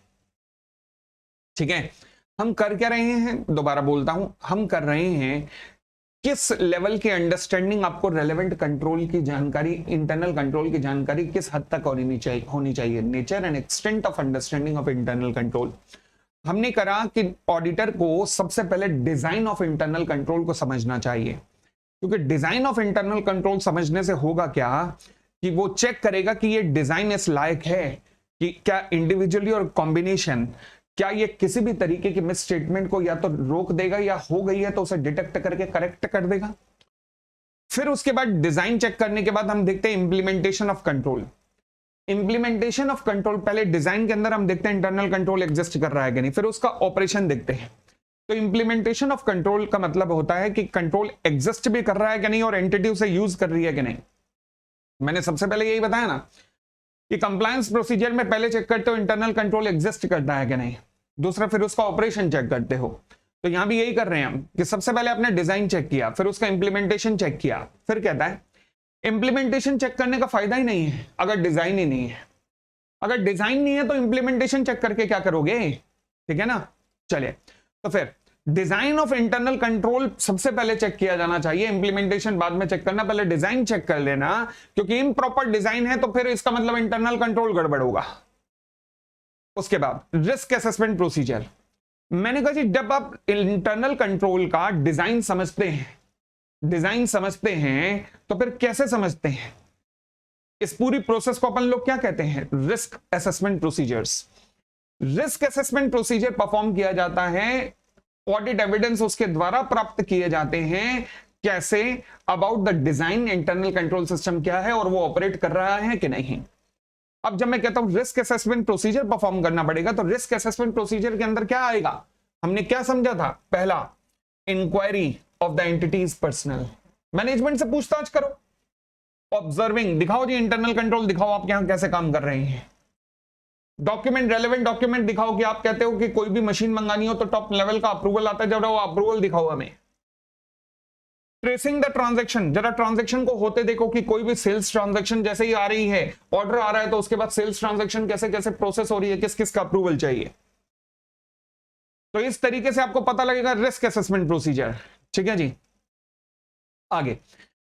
ठीक है, हम कर क्या रहे हैं, दोबारा बोलता हूं, हम कर रहे हैं किस लेवल की अंडरस्टैंडिंग आपको रेलेवेंट कंट्रोल की जानकारी, इंटरनल कंट्रोल की जानकारी किस हद तक होनी चाहिए। Nature and extent of understanding of internal control. हमने करा कि ऑडिटर को सबसे पहले डिजाइन ऑफ इंटरनल कंट्रोल को समझना चाहिए, क्योंकि डिजाइन ऑफ इंटरनल कंट्रोल समझने से होगा क्या कि वो चेक करेगा कि ये डिजाइन इस लायक है कि क्या इंडिविजुअली और कॉम्बिनेशन, क्या ये किसी भी तरीके की मिस स्टेटमेंट को या तो रोक देगा या हो गई है तो उसे डिटेक्ट करके करेक्ट कर देगा। फिर उसके बाद डिजाइन चेक करने के बाद हम देखते हैं implementation of control. Implementation of control, पहले डिजाइन के अंदर हम देखते हैं इंटरनल कंट्रोल एग्जिस्ट कर रहा है कि नहीं, फिर उसका ऑपरेशन देखते हैं। तो इंप्लीमेंटेशन ऑफ कंट्रोल का मतलब होता है कि कंट्रोल एग्जिस्ट भी कर रहा है कि नहीं और एंटिटी उसे यूज कर रही है कि नहीं। मैंने सबसे पहले यही बताया ना कि कंप्लायंस प्रोसीजर में पहले चेक करते हो इंटरनल कंट्रोल एग्जिस्ट करता है कि नहीं, दूसरा फिर उसका ऑपरेशन चेक करते हो। तो यहां भी यही कर रहे हैं हम कि सबसे पहले आपने डिजाइन चेक किया, फिर उसका इंप्लीमेंटेशन चेक किया, फिर कहता है इंप्लीमेंटेशन चेक करने का फायदा ही नहीं है अगर डिजाइन ही नहीं है। अगर डिजाइन नहीं है तो इंप्लीमेंटेशन चेक करके क्या करोगे। ठीक है ना, चलिए, तो फिर डिजाइन ऑफ इंटरनल कंट्रोल सबसे पहले चेक किया जाना चाहिए, इंप्लीमेंटेशन बाद में चेक करना, पहले डिजाइन चेक कर लेना, क्योंकि इम्प्रॉपर डिजाइन है तो फिर इसका मतलब इंटरनल कंट्रोल गड़बड़ होगा। उसके बाद रिस्क असेसमेंट प्रोसीजर। मैंने कहा जी जब आप इंटरनल कंट्रोल का डिजाइन समझते हैं तो फिर कैसे समझते हैं, इस पूरी प्रोसेस को अपन लोग क्या कहते हैं, risk assessment procedures. Risk assessment procedure perform किया जाता है, ऑडिट एविडेंस उसके द्वारा प्राप्त किए जाते हैं। कैसे? About the design, internal control system क्या है और वो ऑपरेट कर रहा है कि नहीं। अब जब मैं कहता हूं रिस्क असेसमेंट प्रोसीजर परफॉर्म करना पड़ेगा, तो रिस्क असेसमेंट प्रोसीजर के अंदर क्या आएगा? हमने क्या समझा था? पहला, inquiry of the entities personal, management से पूछताछ करो। ऑब्जर्विंग, दिखाओ जी इंटरनल कंट्रोल, दिखाओ आप यहां कैसे काम कर रहे हैं। डॉक्यूमेंट, रेलेवेंट डॉक्यूमेंट दिखाओ कि आप कहते हो कि कोई भी मशीन मंगानी हो तो टॉप लेवल का अप्रूवल आता है, जब वो अप्रूवल दिखाओ हमें। ट्रेसिंग द ट्रांजैक्शन, जरा ट्रांजैक्शन को होते देखो कि कोई भी सेल्स ट्रांजैक्शन जैसे ही आ रही है, ऑर्डर आ रहा है तो उसके बाद सेल्स ट्रांजैक्शन कैसे कैसे प्रोसेस हो रही है, किस किस का अप्रूवल चाहिए। तो इस तरीके से आपको पता लगेगा रिस्क असेसमेंट प्रोसीजर। ठीक है जी, आगे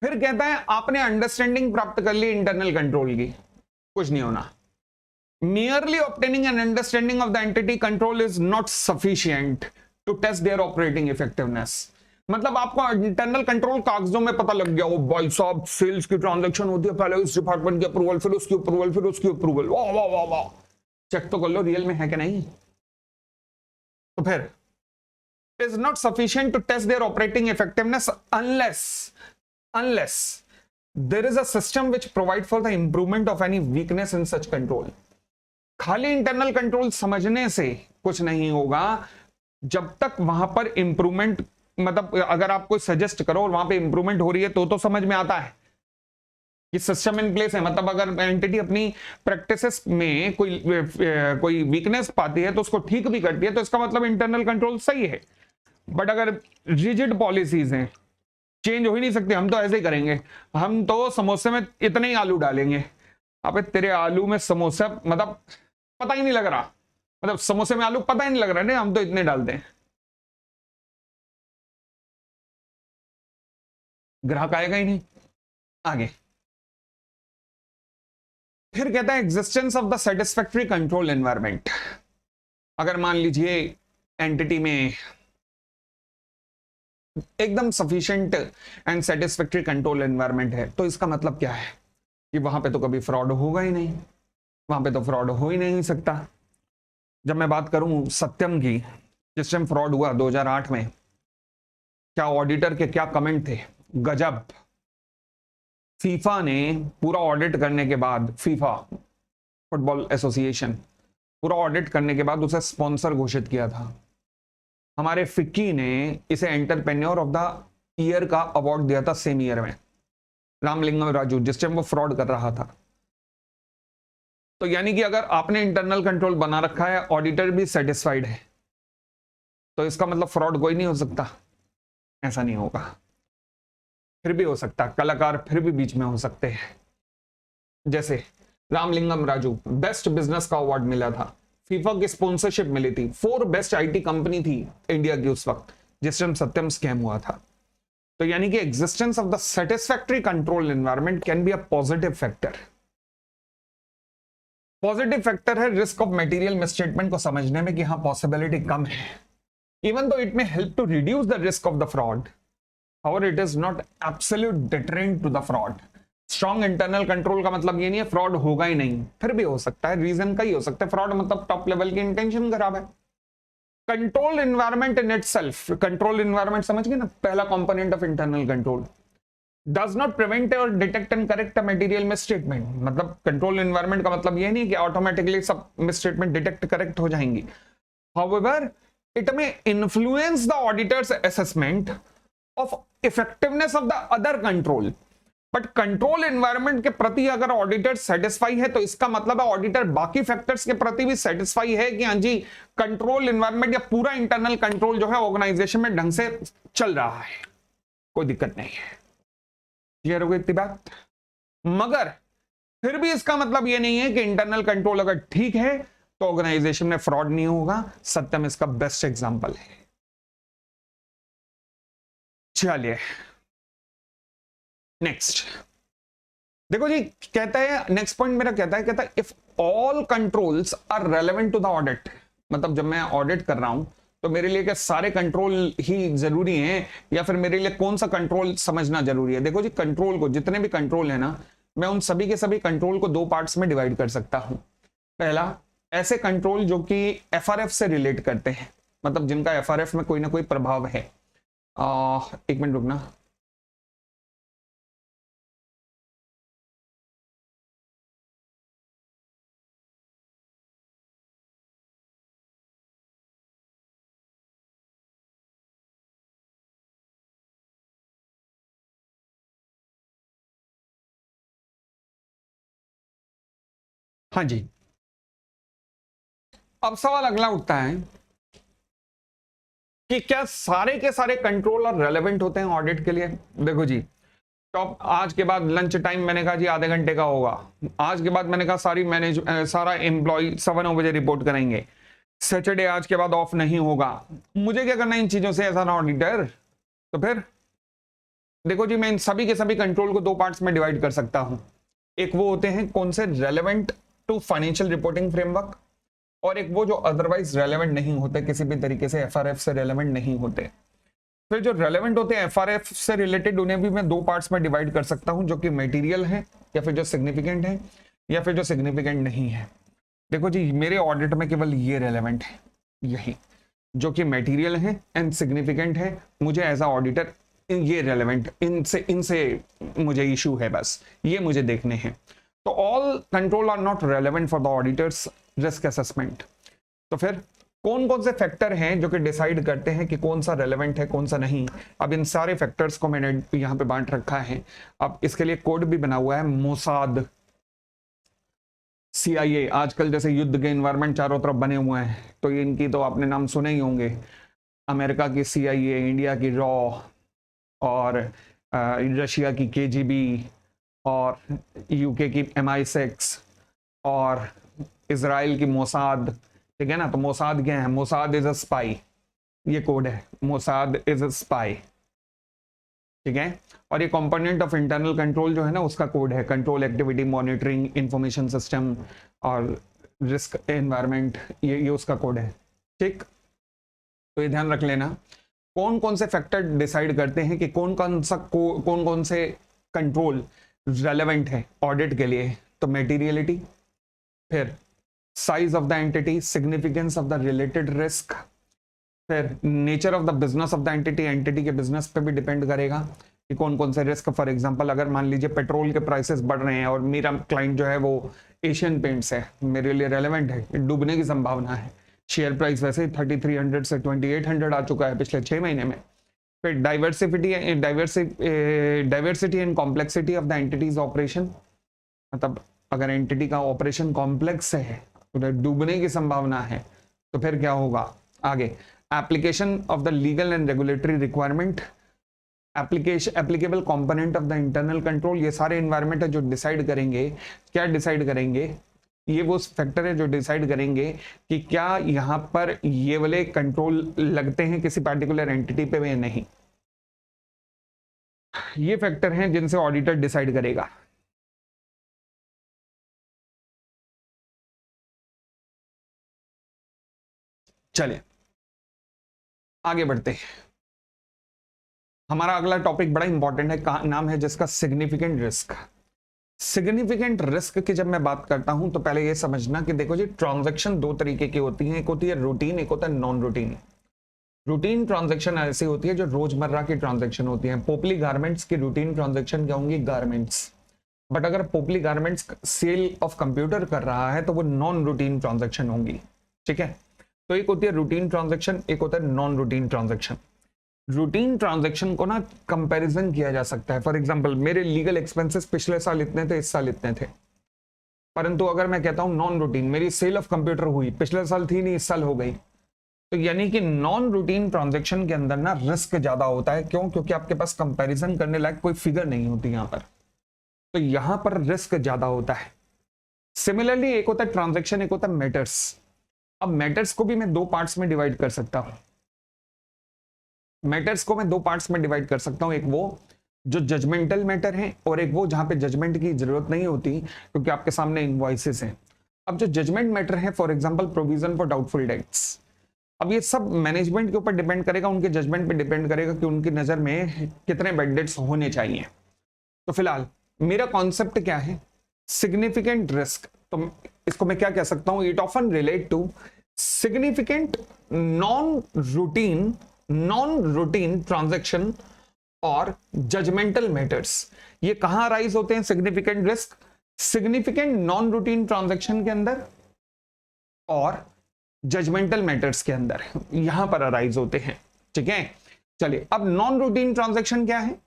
फिर कहता है आपने अंडरस्टैंडिंग प्राप्त कर ली इंटरनल कंट्रोल की, कुछ नहीं होना। Merely obtaining an understanding of the entity control is not sufficient to test their operating effectiveness. मतलब आपको इंटरनल कंट्रोल कागजों में पता लग गया, ओ भाई साहब सेल्स की ट्रांजैक्शन होती है, पहले उस डिपार्टमेंट की अप्रूवल, फिर उसकी अप्रूवल, फिर उसकी अप्रूवल, वाह वाह वाह वाह, चेक तो कर लो रियल में है कि नहीं। तो फिर is not sufficient to test their operating effectiveness unless there is a system which provide for the improvement of any weakness in such control. खाली इंटरनल कंट्रोल समझने से कुछ नहीं होगा जब तक वहां पर इंप्रूवमेंट, मतलब अगर आप कोई सजेस्ट करो और वहां पे इंप्रूवमेंट हो रही है तो समझ में आता है कि सिस्टम इन प्लेस है। मतलब अगर एंटिटी अपनी प्रैक्टिसेस में कोई वीकनेस पाती है तो उसको ठीक भी करती है, तो इसका मतलब इंटरनल कंट्रोल सही है। बट अगर रिजिड पॉलिसीज हैं, चेंज हो ही नहीं सकती, हम तो ऐसे ही करेंगे, हम तो समोसे में इतने ही आलू डालेंगे, अबे तेरे आलू में समोसा मतलब पता ही नहीं लग रहा, मतलब समोसे में आलू पता ही नहीं लग रहा है, हम तो इतने डालते हैं, ग्राहक आएगा ही नहीं। आगे फिर कहता है existence of the satisfactory control environment. अगर मान लीजिए एंटिटी में एकदम sufficient and satisfactory control environment है, तो इसका मतलब क्या है कि वहां पे तो कभी फ्रॉड होगा ही नहीं, वहां पे तो फ्रॉड हो ही नहीं सकता। जब मैं बात करूं सत्यम की, जिस टाइम फ्रॉड हुआ 2008 में, क्या ऑडिटर के क्या कमेंट थे, गजब। फीफा ने पूरा ऑडिट करने के बाद, फीफा फुटबॉल एसोसिएशन पूरा ऑडिट करने के बाद उसे स्पॉन्सर घोषित किया था। हमारे फिक्की ने इसे एंटरप्रेन्योर ऑफ द ईयर का अवार्ड दिया था सेम ईयर में, रामलिंगम राजू, जिस टाइम वो फ्रॉड कर रहा था। तो यानी कि अगर आपने इंटरनल कंट्रोल बना रखा है, ऑडिटर भी सेटिस्फाइड है, तो इसका मतलब फ्रॉड कोई नहीं हो सकता, ऐसा नहीं होगा। फिर भी हो सकता, कलाकार फिर भी बीच में हो सकते हैं। जैसे रामलिंगम राजू बेस्ट बिजनेस का अवार्ड मिला था, फीफा की स्पॉन्सरशिप मिली थी, 4 बेस्ट आईटी कंपनी थी इंडिया की उस वक्त जिस टाइम सत्यम स्कैम हुआ था। तो यानी कि existence of the satisfactory control environment can be a positive factor. Positive factor है रिस्क ऑफ मटेरियल मिसस्टेटमेंट को समझने में कि हाँ पॉसिबिलिटी कम है, even though it may help to reduce the risk of the fraud, however it is not absolute deterrent to the fraud. Strong internal control का मतलब ये नहीं है फ्रॉड होगा ही नहीं, फिर भी हो सकता है, रीजन का ही हो सकता है। फ्रॉड मतलब टॉप लेवल की इंटेंशन खराब है। Control environment in itself, control environment समझ गए ना, पहला component of internal control, does not prevent और detect and correct material misstatement. मतलब कंट्रोल एनवायरनमेंट का मतलब ये नहीं कि ऑटोमेटिकली सब मिसस्टेटमेंट डिटेक्ट करेक्ट हो जाएंगी। However it may influence the auditors assessment of effectiveness of the other control. But control environment के प्रति अगर ऑडिटर सेटिस्फाई है, तो इसका मतलब है ऑडिटर बाकी फैक्टर्स के प्रति भी सेटिस्फाई है कि हाँ जी कंट्रोल एनवायरनमेंट या पूरा इंटरनल कंट्रोल जो है ऑर्गेनाइजेशन में ढंग से चल रहा है, कोई दिक्कत नहीं है। क्लियर हो गई इतनी बात? मगर फिर भी इसका मतलब यह नहीं है कि इंटरनल कंट्रोल अगर ठीक है तो ऑर्गेनाइजेशन में फ्रॉड नहीं होगा। सत्यम इसका बेस्ट एग्जांपल है। चलिए नेक्स्ट देखो जी, कहता है नेक्स्ट पॉइंट मेरा कहता है if all controls are relevant to the audit. मतलब जब मैं ऑडिट कर रहा हूं तो मेरे लिए क्या सारे कंट्रोल ही जरूरी हैं या फिर मेरे लिए कौन सा कंट्रोल समझना जरूरी है? देखो जी, कंट्रोल को, जितने भी कंट्रोल है ना, मैं उन सभी के सभी कंट्रोल को 2 पार्ट्स में डिवाइड कर सकता हूं। पहला ऐसे कंट्रोल जो कि एफआरएफ से रिलेट करते हैं, मतलब जिनका एफआरएफ में कोई ना कोई प्रभाव है। एक मिनट रुकना। हाँ जी, अब सवाल अगला उठता है कि क्या सारे के सारे कंट्रोलर रेलेवेंट होते हैं ऑडिट के लिए। देखो जी, टॉप आज के बाद लंच टाइम मैंने कहा जी आधे घंटे का होगा। आज के बाद मैंने कहा सारा एम्प्लॉय 9 बजे रिपोर्ट करेंगे। सैटरडे आज के बाद ऑफ नहीं होगा। मुझे क्या करना है इन चीजों से एज एन ऑडिटर? तो फिर देखो जी, मैं इन सभी के सभी कंट्रोल को दो पार्ट्स में डिवाइड कर सकता हूं। एक वो होते हैं कौन से relevant to financial reporting framework, और एक वो जो अदरवाइज रेलेवेंट नहीं होते, किसी भी तरीके से एफआरएफ से रेलेवेंट नहीं होते। फिर जो रेलेवेंट होते हैं एफआरएफ से रिलेटेड, उन्हें भी मैं दो पार्ट्स में डिवाइड कर सकता हूं, जो कि मटेरियल है या फिर जो सिग्निफिकेंट है या फिर जो सिग्निफिकेंट नहीं है। देखो जी, मेरे ऑडिट में केवल ये रेलेवेंट है, यही जो कि मटेरियल है एंड सिग्निफिकेंट है। मुझे एज अ ऑडिटर ये रेलेवेंट, इनसे इनसे मुझे इशू है, बस ये मुझे देखने हैं। तो all control are not relevant for the auditors risk assessment. तो फिर कौन कौन से फैक्टर हैं जो कि डिसाइड करते हैं कि कौन सा रेलेवेंट है कौन सा नहीं। अब इन सारे फैक्टर्स को मैंने यहाँ पे बांट रखा है। अब इसके लिए कोड भी बना हुआ है, मोसाद, CIA। आजकल जैसे युद्ध के इन्वायरमेंट चारों तरफ बने हुए हैं, तो इनकी तो आपने नाम सुने ही होंगे। अमेरिका की CIA, इंडिया की रॉ, और रशिया की KGB, और UK की MI6, और इसराइल की मोसाद। ठीक है ना। तो मोसाद क्या है? मोसाद इज अ स्पाई, ये कोड है, मोसाद इज अ स्पाई। ठीक है। और ये कंपोनेंट ऑफ इंटरनल कंट्रोल जो है ना, उसका कोड है, control activity monitoring information system और रिस्क एनवायरनमेंट, ये उसका कोड है। ठीक, तो ये ध्यान रख लेना कौन कौन से फैक्टर डिसाइड करते हैं कि कौन कौन से कंट्रोल रेलेवेंट है ऑडिट के लिए। तो मेटीरियलिटी, फिर size of the entity, significance of the related risk, फिर nature of the business of the entity, entity के बिजनेस पे भी डिपेंड करेगा कि कौन कौन से रिस्क। फॉर एग्जांपल, अगर मान लीजिए पेट्रोल के प्राइसेस बढ़ रहे हैं और मेरा क्लाइंट जो है वो एशियन पेंट्स है, मेरे लिए रेलेवेंट है, डूबने की संभावना है। शेयर प्राइस वैसे 3300 से 2800 आ चुका है पिछले 6 महीने में। फिर diversity and complexity of the entities operation, मतलब अगर एंटिटी का ऑपरेशन कॉम्प्लेक्स है, उधर डूबने की संभावना है, तो फिर क्या होगा आगे। Application of the legal and regulatory requirement, applicable component of the internal control, ये सारे एनवायरनमेंट है जो डिसाइड करेंगे। क्या डिसाइड करेंगे? ये वो फैक्टर है जो डिसाइड करेंगे कि क्या यहां पर ये वाले कंट्रोल लगते हैं किसी पर्टिकुलर एंटिटी पे या नहीं। ये फैक्टर हैं जिनसे ऑडिटर डिसाइड करेगा। चलिए आगे बढ़ते हैं। हमारा अगला टॉपिक बड़ा इंपॉर्टेंट है, नाम है जिसका सिग्निफिकेंट रिस्क। सिग्निफिकेंट रिस्क की जब मैं बात करता हूं तो पहले ये समझना कि देखो जी, ट्रांजैक्शन दो तरीके की होती हैं, एक होती है रूटीन, एक होता है नॉन रूटीन। रूटीन ट्रांजैक्शन ऐसी होती है जो रोजमर्रा की ट्रांजैक्शन होती है। पोपली गारमेंट्स की रूटीन ट्रांजैक्शन क्या होंगी? गारमेंट्स। बट अगर Popli garments sale of computer कर रहा है तो वो नॉन रूटीन ट्रांजैक्शन होंगी। ठीक है। तो एक होती है रूटीन ट्रांजैक्शन, एक होता है non routine transaction. Routine transaction को ना कंपैरिजन किया जा सकता है। फॉर एग्जांपल, मेरे लीगल एक्सपेंसेस पिछले साल इतने थे, इस साल इतने थे। परंतु अगर मैं कहता हूं नॉन रूटीन, मेरी सेल ऑफ कंप्यूटर हुई, पिछले साल थी नहीं, इस साल हो गई, तो यानी कि नॉन रूटीन ट्रांजैक्शन के अंदर ना रिस्क ज्यादा होता है। क्यों? क्योंकि आपके पास कंपैरिजन करने लायक कोई फिगर नहीं होती यहां पर, तो यहां पर रिस्क ज्यादा होता है। सिमिलरली एक होता है ट्रांजैक्शन, एक होता है मैटर्स। अब मैटर्स को भी मैं दो पार्ट्स में डिवाइड कर सकता हूं। मैटर्स को मैं दो पार्ट्स में डिवाइड कर सकता हूं, एक वो जो जजमेंटल मैटर है और एक वो जहां पे जजमेंट की जरूरत नहीं होती क्योंकि आपके सामने इनवॉइसेस हैं। अब जो जजमेंट मैटर है, for example provision for doubtful debts, अब ये सब मैनेजमेंट के ऊपर डिपेंड करेगा, उनके जजमेंट पे डिपेंड करेगा कि उनकी नजर में कितने बैड डेट्स होने चाहिए। तो फिलहाल मेरा कॉन्सेप्ट क्या है? सिग्निफिकेंट रिस्क तो इसको मैं क्या कह सकता हूं, it often relate to significant non routine transaction और जजमेंटल मैटर्स। ये कहां राइज होते हैं significant risk? Significant non routine transaction के अंदर और जजमेंटल मैटर्स के अंदर, यहां पर अराइज होते हैं। ठीक है, चलिए अब नॉन रूटीन ट्रांजैक्शन क्या है?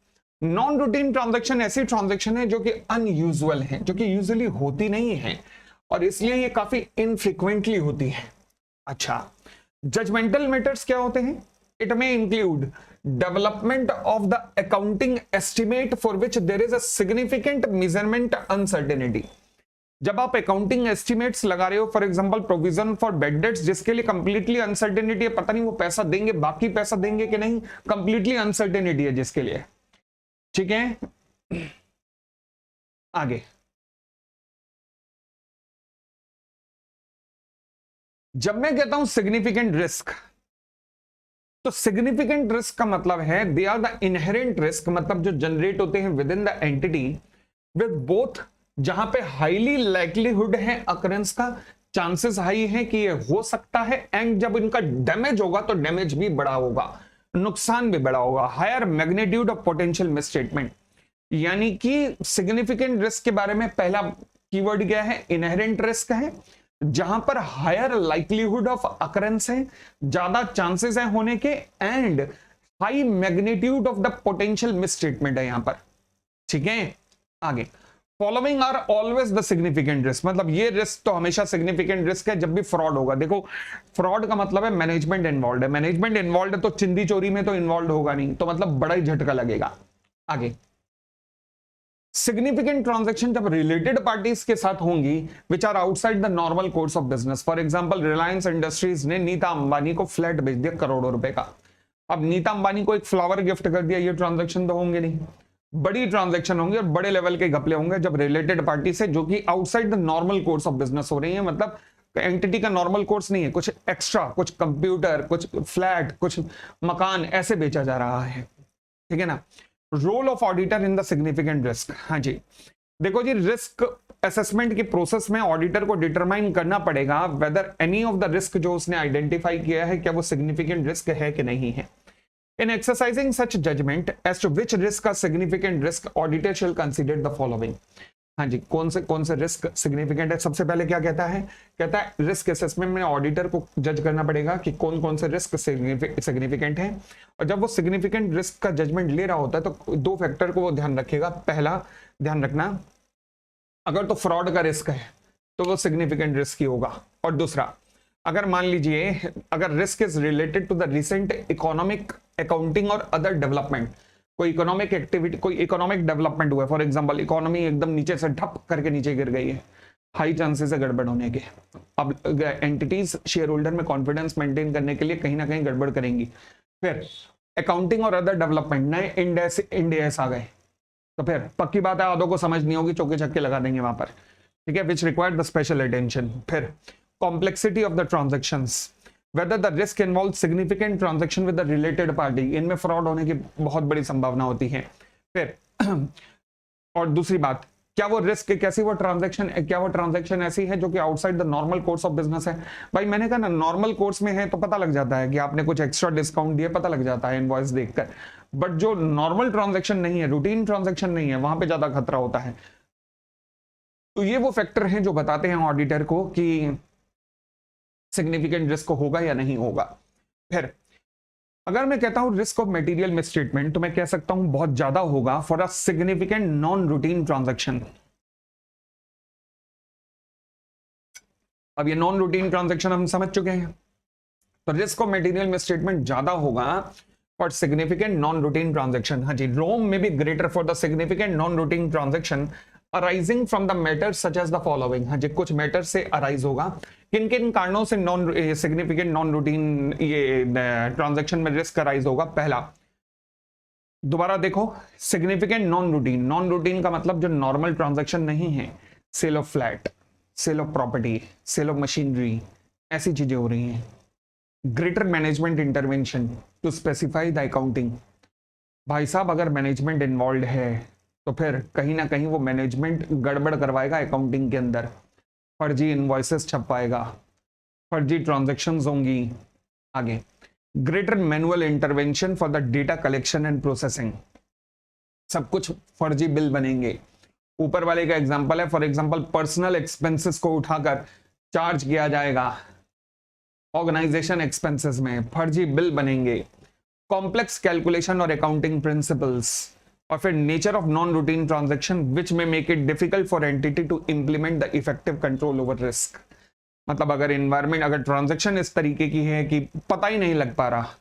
नॉन रूटीन ट्रांजैक्शन ऐसी ट्रांजैक्शन है जो कि अनयूजुअल है, जो कि यूजुअली होती नहीं है और इसलिए ये काफी इनफ्रीक्वेंटली होती है। अच्छा, जजमेंटल मैटर्स क्या होते हैं? It may include development of the accounting estimate for which there is a significant measurement uncertainty. जब आप अकाउंटिंग एस्टिमेट्स लगा रहे हो, for example provision for bad debts, जिसके लिए कंप्लीटली अनसर्टेनिटी है, पता नहीं वो पैसा देंगे, बाकी पैसा देंगे कि नहीं, कंप्लीटली अनसर्टेनिटी है जिसके लिए। ठीक है, आगे जब मैं कहता हूं सिग्निफिकेंट रिस्क, तो सिग्निफिकेंट रिस्क का मतलब है they are the inherent risk, मतलब जो जनरेट होते हैं within the entity with both, जहां पे हाईली लाइक्लीहुड है अकरेंस का, चांसेस हाई है कि ये हो सकता है, एंड जब इनका डैमेज होगा तो डैमेज भी बड़ा होगा, नुकसान भी बड़ा होगा, higher magnitude of potential misstatement. यानी कि सिग्निफिकेंट रिस्क के बारे में पहला कीवर्ड क्या है? इनहेरेंट रिस्क है, जहां पर हायर लाइक्लीहुड ऑफ अकरेंस है, ज्यादा चांसेस है होने के, and high magnitude of the potential misstatement है यहां पर। ठीक है, आगे following are always the significant risk, मतलब ये रिस्क तो हमेशा सिग्निफिकेंट रिस्क है जब भी फ्रॉड होगा। देखो फ्रॉड का मतलब है मैनेजमेंट इन्वॉल्व है, मैनेजमेंट इन्वॉल्व है तो चिंदी चोरी में तो इन्वॉल्व होगा नहीं, तो मतलब बड़ा ही झटका लगेगा। आगे सिग्निफिकेंट ट्रांजैक्शन जब रिलेटेड पार्टीज के साथ होंगी which are outside the normal course of business. For example Reliance Industries ने नीता अंबानी को फ्लैट बेच दिया करोड़ों रुपए का, अब नीता अंबानी को एक फ्लावर गिफ्ट कर दिया, ये ट्रांजैक्शन तो होंगे नहीं, बड़ी ट्रांजैक्शन होंगे और बड़े लेवल के घपले होंगे जब रिलेटेड पार्टी से, जो कि outside the normal course of business हो रही है, मतलब एंटिटी का नॉर्मल कोर्स नहीं है, कुछ एक्स्ट्रा, कुछ कंप्यूटर, कुछ फ्लैट, कुछ मकान ऐसे बेचा जा रहा है। ठीक है ना। Role of auditor in the significant risk, हाँ जी देखो जी, रिस्क असेसमेंट की प्रोसेस में ऑडिटर को डिटरमाइन करना पड़ेगा whether any of the risk जो उसने आइडेंटिफाई किया है क्या वो सिग्निफिकेंट रिस्क है कि नहीं है। In exercising such judgment as to which risk का significant risk auditor shall consider the following. हाँ जी, कौन से रिस्क सिग्निफिकेंट है? सबसे पहले क्या कहता है रिस्क असेसमेंट में ऑडिटर को जज करना पड़ेगा कि कौन से रिस्क सिग्निफिकेंट है, और जब वो सिग्निफिकेंट रिस्क का जजमेंट ले रहा होता है तो दो फैक्टर को वो ध्यान रखेगा। पहला ध्यान रखना, अगर तो फ्रॉड का रिस्क है तो वो सिग्निफिकेंट रिस्क ही होगा, और दूसरा अगर मान लीजिए अगर risk is related to the recent economic, accounting और अदर डेवलपमेंट, कोई इकोनॉमिक एक्टिविटी, कोई इकोनॉमिक डेवलपमेंट हुआ है, फॉर एग्जांपल इकोनॉमी एकदम नीचे से ढप करके नीचे गिर गई है, हाई चांसेस है गड़बड़ होने के। अब एंटिटीज शेयर होल्डर में कॉन्फिडेंस मेंटेन करने के लिए कहीं ना कहीं गड़बड़ करेंगी। फिर अकाउंटिंग और अदर डेवलपमेंट, नए इंडेस आ गए, तो फिर पक्की बात है आधों को समझ नहीं होगी, चौके छक्के लगा देंगे वहां पर। ठीक है, which require the special attention. फिर complexity of the transactions, whether the risk involves significant transaction with the related party, इनमें फ्रॉड होने की बहुत बड़ी संभावना होती है। फिर और दूसरी बात, क्या वो रिस्क, कैसी वो ट्रांजैक्शन, क्या वो ट्रांजैक्शन ऐसी है जो कि outside the normal course of business है। भाई मैंने कहा ना नॉर्मल कोर्स में है तो पता लग जाता है कि आपने कुछ एक्स्ट्रा डिस्काउंट दिया, पता लग जाता है इनवॉइस देखकर, बट जो नॉर्मल ट्रांजैक्शन नहीं है, रूटीन ट्रांजैक्शन नहीं है, वहां पे ज्यादा खतरा होता है। तो ये वो फैक्टर हैं जो बताते हैं ऑडिटर को कि सिग्निफिकेंट रिस्क होगा या नहीं होगा। फिर अगर मैं कहता हूं रिस्क ऑफ मटेरियल मिसस्टेटमेंट, तो मैं कह सकता हूं बहुत ज्यादा होगा for a significant non routine transaction. अब ये नॉन रूटीन ट्रांजैक्शन हम समझ चुके हैं, तो रिस्क ऑफ मटेरियल मिसस्टेटमेंट ज्यादा होगा for significant non routine transaction. हाँ जी, रोम में भी greater for the significant non routine transaction arising from the matters such as the following. हाँ जी, कुछ मैटर से अराइज होगा, किन किन कारणों से नॉन सिग्निफिकेंट नॉन रूटीन ये ट्रांजैक्शन में रिस्क अराइज होगा। पहला, दोबारा देखो, सिग्निफिकेंट नॉन रूटीन का मतलब जो नॉर्मल ट्रांजैक्शन नहीं है, sale of flat, sale of property, sale of machinery, ऐसी चीजें हो रही हैं। Greater management intervention to specify the accounting. भाई साहब अगर मैनेजमेंट इन्वॉल्व है तो फिर कहीं ना कहीं वो मैनेजमेंट गड़बड़ करवाएगा अकाउंटिंग के अंदर, फर्जी इनवॉइसेस छप पाएगा, फर्जी ट्रांजैक्शंस होंगी। आगे, greater manual intervention for the data collection and processing, सब कुछ फर्जी बिल बनेंगे। ऊपर वाले का एग्जांपल है, फॉर एग्जांपल पर्सनल एक्सपेंसेस को उठाकर चार्ज किया जाएगा ऑर्गेनाइजेशन एक्सपेंसेस में, फर्जी बिल बनेंगे। कॉम्प्लेक्स कैलकुलेशन और अकाउंटिंग प्रिंसिपल्स, और फिर nature of non routine transaction which में make it difficult for entity to implement the effective control over risk. मतलब अगर एनवायरमेंट, अगर ट्रांजैक्शन इस तरीके की है कि पता ही नहीं लग पा रहा,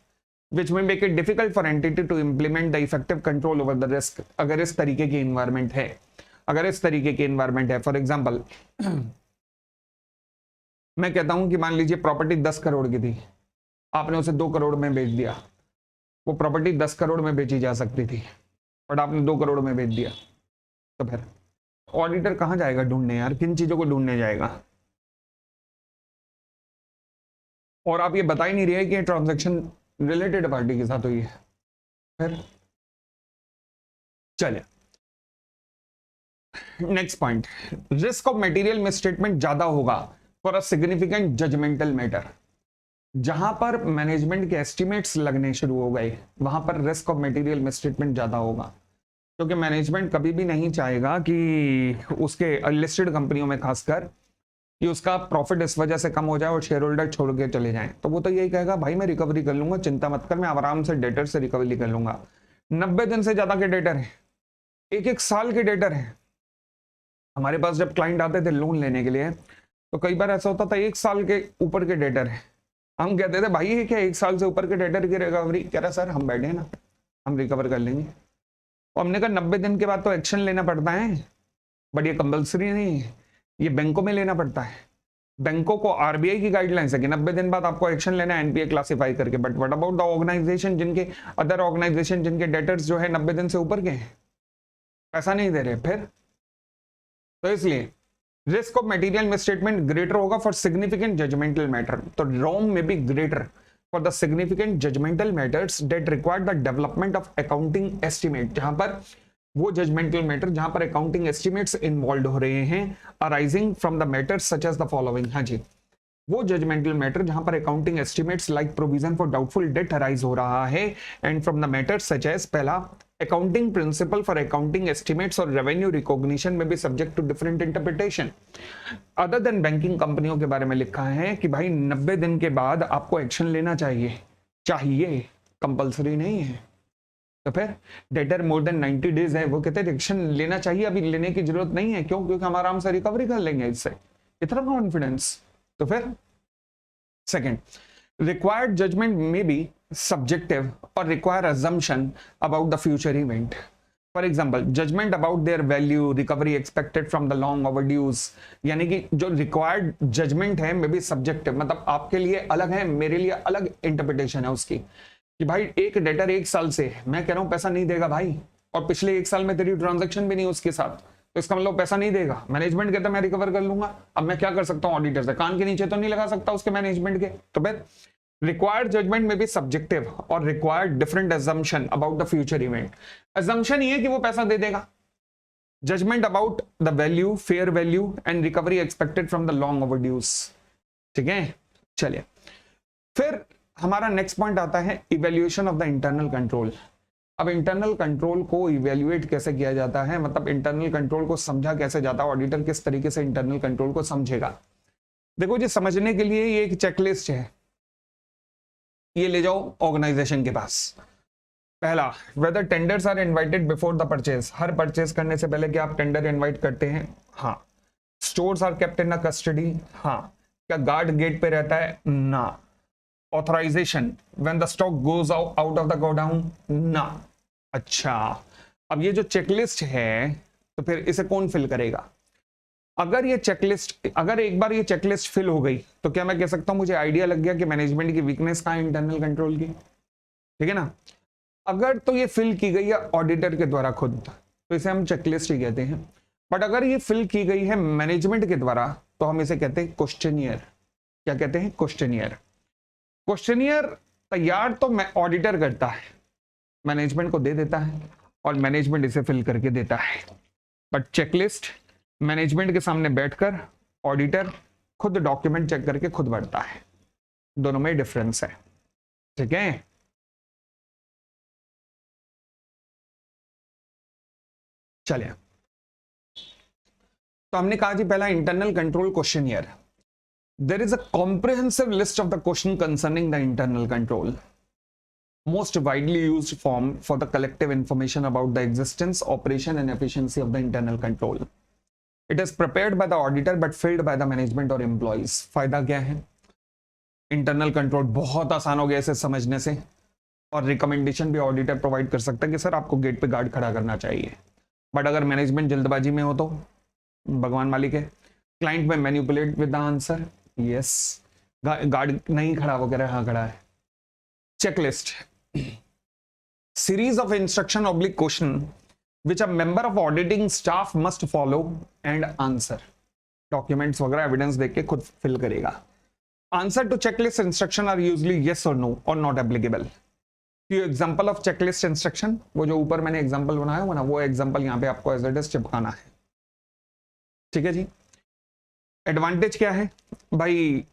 विच में make it difficult for entity to implement the effective control over the risk. अगर इस तरीके की एनवायरमेंट है, अगर इस तरीके की एनवायरमेंट है, फॉर एग्जाम्पल मैं कहता हूं कि मान लीजिए प्रॉपर्टी 10 करोड़ की थी, आपने उसे 2 करोड़ में बेच दिया। वो प्रॉपर्टी 10 करोड़ में बेची जा सकती थी, बट आपने 2 करोड़ में बेच दिया। तो फिर ऑडिटर कहां जाएगा ढूंढने यार, किन चीजों को ढूंढने जाएगा? और आप ये बता ही नहीं रहे कि ये ट्रांजैक्शन रिलेटेड पार्टी के साथ हुई है। फिर चलिए next point, risk of material misstatement ज्यादा होगा for a significant judgmental matter. जहां पर मैनेजमेंट के एस्टिमेट्स लगने शुरू हो गए, वहां पर रिस्क ऑफ मटेरियल मिसस्टेटमेंट ज्यादा होगा, क्योंकि मैनेजमेंट कभी भी नहीं चाहेगा कि उसके लिस्टेड कंपनियों में खासकर कि उसका प्रॉफिट इस वजह से कम हो जाए और शेयर होल्डर छोड़ के चले जाएं। तो वो तो यही कहेगा, भाई मैं रिकवरी कर लूंगा, चिंता मत कर, मैं आराम से डेटर से रिकवरी कर लूंगा। 90 दिन से ज्यादा के डेटर है, एक साल के डेटर है। हमारे पास जब क्लाइंट आते थे लोन लेने के लिए, तो कई बार ऐसा होता था 1 साल के ऊपर के डेटर है। हम कहते थे भाई ये क्या 1 साल से ऊपर के डेटर की रिकवरी? कह रहा सर हम बैठे हैं ना, हम रिकवर कर लेंगे। तो हमने कहा 90 दिन के बाद तो एक्शन लेना पड़ता है, बट ये कंपल्सरी नहीं है, ये बैंकों में लेना पड़ता है। बैंकों को आरबीआई की गाइडलाइंस है कि 90 दिन बाद आपको एक्शन लेना है एनपीए क्लासिफाई करके। But what about the organisation जिनके, अदर ऑर्गेनाइजेशन जिनके डेटर्स जो है 90 दिन से ऊपर के हैं, पैसा नहीं दे रहे फिर। तो इसलिए risk of material misstatement greater होगा फॉर सिग्निफिकेंट जजमेंटल मैटर। तो wrong may be greater for the significant judgmental matters that require the development of accounting estimate, जहां पर वो जजमेंटल मैटर जहां पर अकाउंटिंग एस्टिमेट्स इन्वॉल्व हो रहे हैं, arising from the matters such as the following. हाँ जी, वो जजमेंटल मैटर जहां पर accounting estimates like provision for doubtful debt arise हो रहा है, and from the matters such as, पहला, accounting principle for accounting estimates और रेवेन्यू रिकॉग्निशन में भी subject to different interpretation. Other than banking कंपनियों के बारे में लिखा है कि भाई 90 दिन के बाद आपको एक्शन लेना चाहिए, चाहिए, कंपल्सरी नहीं है। तो फिर डेटर मोर देन 90 डेज है, वो कहते हैं एक्शन लेना चाहिए, अभी लेने की जरूरत नहीं है। क्यों? क्योंकि हम आराम से रिकवरी कर लेंगे इससे, इतना कॉन्फिडेंस। तो फिर second, required judgment may be subjective और require assumption about the future event. For example, judgment about their value, recovery expected from the long overdues, यानी कि जो रिक्वायर्ड जजमेंट है मे बी सब्जेक्टिव, मतलब आपके लिए अलग है, मेरे लिए अलग इंटरप्रिटेशन है उसकी, कि भाई एक डेटर 1 साल से, मैं कह रहा हूं पैसा नहीं देगा भाई, और पिछले 1 साल में तेरी ट्रांजैक्शन भी नहीं उसके साथ, तो इसका मतलब पैसा नहीं देगा। मैनेजमेंट कहता है मैं रिकवर कर लूंगा, अब मैं क्या कर सकता हूं? ऑडिटर से कान के नीचे तो नहीं लगा सकता उसके मैनेजमेंट के। तो फिर रिक्वायर्ड जजमेंट में भी सब्जेक्टिव और required different assumption about the future event. assumption ये है कि वो पैसा दे देगा, judgment about the value, fair value and recovery expected from the long overdues. ठीक है, चलिए फिर हमारा नेक्स्ट पॉइंट आता है evaluation of the internal control. अब इंटरनल कंट्रोल को इवेल्युएट कैसे किया जाता है, मतलब इंटरनल कंट्रोल को समझा कैसे जाता है, ऑडिटर किस तरीके से इंटरनल कंट्रोल को समझेगा। देखो जी, समझने के लिए ये एक चेकलिस्ट है, ये ले जाओ ऑर्गेनाइजेशन के पास। पहला, whether tenders are invited before the purchase, हर परचेज करने से पहले क्या आप टेंडर इनवाइट करते हैं? हाँ। Stores are kept in custody, हाँ। क्या गार्ड गेट पे रहता है? ना। Authorisation when the stock goes out of the godown? ना। अच्छा, अब ये जो चेकलिस्ट है, तो फिर इसे कौन फिल करेगा? अगर ये चेकलिस्ट, अगर एक बार ये चेकलिस्ट फिल हो गई, तो क्या मैं कह सकता हूं मुझे आइडिया लग गया कि मैनेजमेंट की वीकनेस कहां है इंटरनल कंट्रोल की? ठीक है ना। अगर तो ये फिल की गई है ऑडिटर के द्वारा खुद, तो इसे हम चेकलिस्ट ही कहते हैं। बट अगर ये फिल की गई है मैनेजमेंट के द्वारा, तो हम इसे कहते हैं क्वेश्चनियर। क्या कहते हैं? क्वेश्चनियर। क्वेश्चनियर तैयार तो ऑडिटर करता है, मैनेजमेंट को दे देता है, और मैनेजमेंट इसे फिल करके देता है। बट चेकलिस्ट मैनेजमेंट के सामने बैठकर ऑडिटर खुद डॉक्यूमेंट चेक करके खुद बढ़ता है, दोनों में डिफरेंस है, ठीक है। चलिए, तो हमने कहा जी पहला internal control questionnaire. There is a comprehensive list of the question concerning the internal control, most widely used form for the collective information about the existence, operation and efficiency of the internal control. It is prepared by the auditor but filled by the management or employees. फायदा क्या है? Internal control बहुत आसान हो गया इसे समझने से, और रिकमेंडेशन भी ऑडिटर प्रोवाइड कर सकता है कि सर आपको गेट पे गार्ड खड़ा करना चाहिए। बट अगर मैनेजमेंट जल्दबाजी में हो तो भगवान मालिक है। क्लाइंट में manipulate with the answer, yes, guard नहीं खड़ा वो कह रहा है हाँ खड़ा है। Checklist, series of instruction oblique question which a member of auditing staff must follow and answer. Documents वगैरह एविडेंस देख के खुद फिल करेगा। Answer to checklist instruction are usually yes or no or not applicable. तो example of checklist instruction, वो जो ऊपर मैंने एग्जांपल बनाया हुआ ना, वो एग्जांपल यहाँ पे आपको एज इट इज चिपकाना है, ठीक है जी। एडवांटेज क्या है भाई,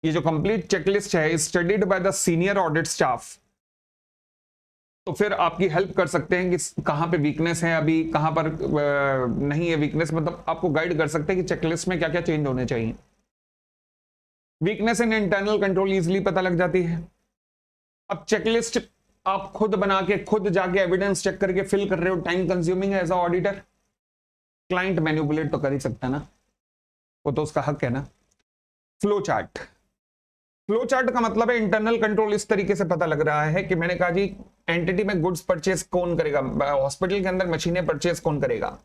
ये जो कंप्लीट चेकलिस्ट है studied by the senior audit staff, तो फिर आपकी हेल्प कर सकते हैं कि कहां पे वीकनेस है, अभी कहां पर नहीं है वीकनेस, मतलब आपको गाइड कर सकते हैं कि चेकलिस्ट में क्या क्या चेंज होने चाहिए। Weakness in internal control easily पता लग जाती है। अब चेकलिस्ट आप खुद बना के खुद जाके एविडेंस चेक करके फिल कर रहे हो, टाइम कंज्यूमिंग है as a auditor. Client manipulate तो कर ही सकता है ना, वो तो उसका हक है ना। फ्लो चार्ट, फ्लो चार्ट का मतलब है इंटरनल कंट्रोल इस तरीके से पता लग रहा है कि मैंने कहा जी एंटिटी में गुड्स परचेस कौन करेगा, हॉस्पिटल के अंदर मशीनें परचेस कौन करेगा।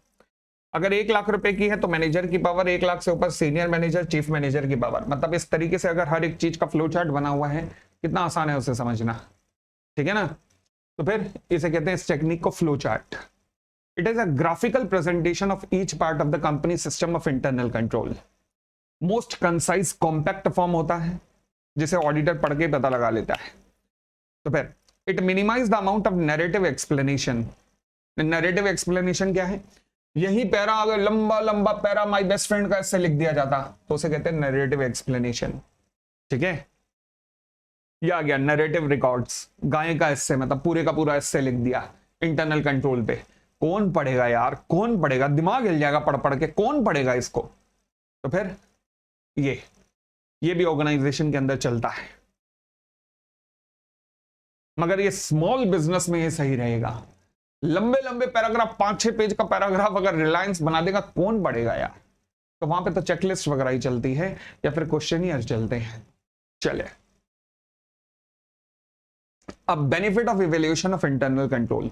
अगर 1 लाख रुपए की है तो मैनेजर की पावर, 1 लाख से ऊपर सीनियर मैनेजर, चीफ मैनेजर की पावर। मतलब इस तरीके से अगर हर एक चीज का फ्लो चार्ट बना हुआ है, कितना आसान है उसे समझना, ठीक है ना। तो फिर इसे कहते हैं इस टेक्निक को flow chart. It is a graphical presentation of each part of the company system of internal control. Most concise compact form होता है जिसे ऑडिटर पढ़ के पता लगा लेता है। तो फिर it minimise the amount of narrative explanation. Narrative explanation क्या है, यही पैरा अगर लंबा लंबा पैरा माय बेस्ट फ्रेंड का इससे लिख दिया जाता तो उसे कहते हैं नैरेटिव एक्सप्लेनेशन, ठीक है। यह आ गया नैरेटिव रिकॉर्ड्स, गाय का इससे मतलब पूरे का पूरा इससे लिख दिया इंटरनल कंट्रोल पे। कौन पढ़ेगा यार, कौन पढ़ेगा, दिमाग हिल जाएगा पढ़ पढ़ के, कौन पढ़ेगा इसको। तो फिर ये भी ऑर्गेनाइजेशन के अंदर चलता है, मगर ये स्मॉल बिजनेस में ये सही रहेगा। लंबे लंबे पैराग्राफ, 5-6 पेज का पैराग्राफ अगर रिलायंस बना देगा कौन पढ़ेगा यार। तो वहां पे तो चेकलिस्ट वगैरह ही चलती है या फिर क्वेश्चनियर चलते हैं। चले, अब benefit of evaluation of internal control.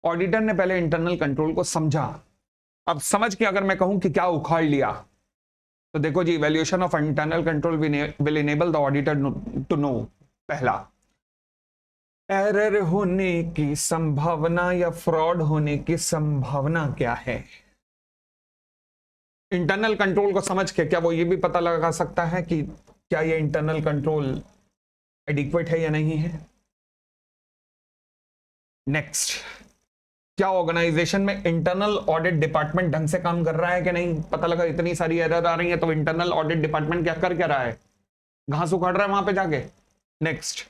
Auditor ने पहले इंटरनल कंट्रोल को समझा, अब समझ के अगर मैं कहूं कि क्या उखाड़ लिया, तो देखो जी evaluation of internal control will enable the auditor to know, पहला एरर होने की संभावना या फ्रॉड होने की संभावना क्या है। इंटरनल कंट्रोल को समझ के क्या वो ये भी पता लगा सकता है कि क्या ये इंटरनल कंट्रोल एडिक्वेट है या नहीं है। नेक्स्ट, क्या ऑर्गेनाइजेशन में इंटरनल ऑडिट डिपार्टमेंट ढंग से काम कर रहा है कि नहीं। पता लगा इतनी सारी एरर आ रही है तो इंटरनल ऑडिट डिपार्टमेंट क्या रहा है, घास उखाड़ रहा है वहां पे जाके। Next,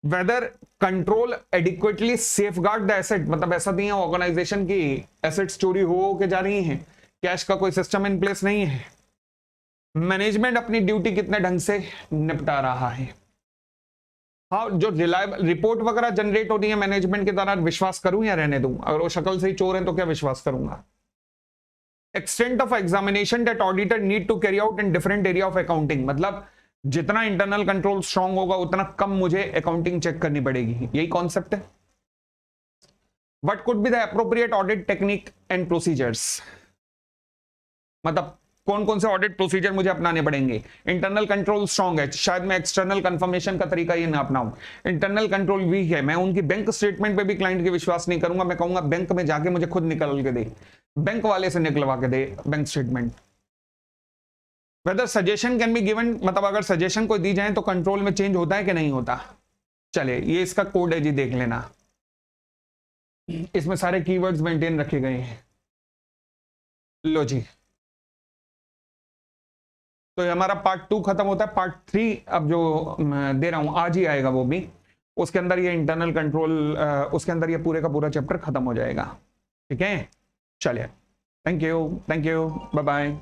whether control adequately safeguard the asset, मतलब ऐसा नहीं है ऑर्गेनाइजेशन की एसेट्स चोरी हो के जा रही हैं, कैश का कोई सिस्टम इन प्लेस नहीं है। मैनेजमेंट अपनी ड्यूटी कितने ढंग से निपटा रहा है। हाँ, जो रिलायबल रिपोर्ट वगैरह जनरेट होती है मैनेजमेंट के द्वारा, विश्वास करूं या रहने दूं। अगर वो शक्ल से ही चोर है तो क्या विश्वास करूंगा। Extent of examination that auditor need to carry out in different area of accounting, मतलब जितना इंटरनल कंट्रोल स्ट्रांग होगा उतना कम मुझे अकाउंटिंग चेक करनी पड़ेगी, यही कॉन्सेप्ट है। What could be the appropriate audit technique and procedures, मतलब कौन कौन से ऑडिट प्रोसीजर मुझे अपनाने पड़ेंगे। इंटरनल कंट्रोल स्ट्रांग है, शायद मैं एक्सटर्नल कंफर्मेशन का तरीका ये ना अपनाऊं। इंटरनल कंट्रोल वीक है, मैं उनकी बैंक स्टेटमेंट पे भी क्लाइंट के विश्वास नहीं करूंगा, मैं कहूंगा बैंक में जाके मुझे खुद निकल के दे, बैंक वाले से निकलवा के दे bank statement. Whether suggestion can be given, मतलब अगर सजेशन कोई दी जाए तो कंट्रोल में चेंज होता है कि नहीं होता। चले, ये इसका कोड है जी, देख लेना, इसमें सारे कीवर्ड्स मेंटेन रखे गए हैं। लो जी, तो ये हमारा पार्ट 2 खत्म होता है। पार्ट 3 अब जो दे रहा हूं आज ही आएगा वो भी, उसके अंदर ये इंटरनल कंट्रोल, उसके अंदर ये पूरे का पूरा चैप्टर खत्म हो जाएगा। ठीक है, चलिए, थैंक यू, बाय बाय।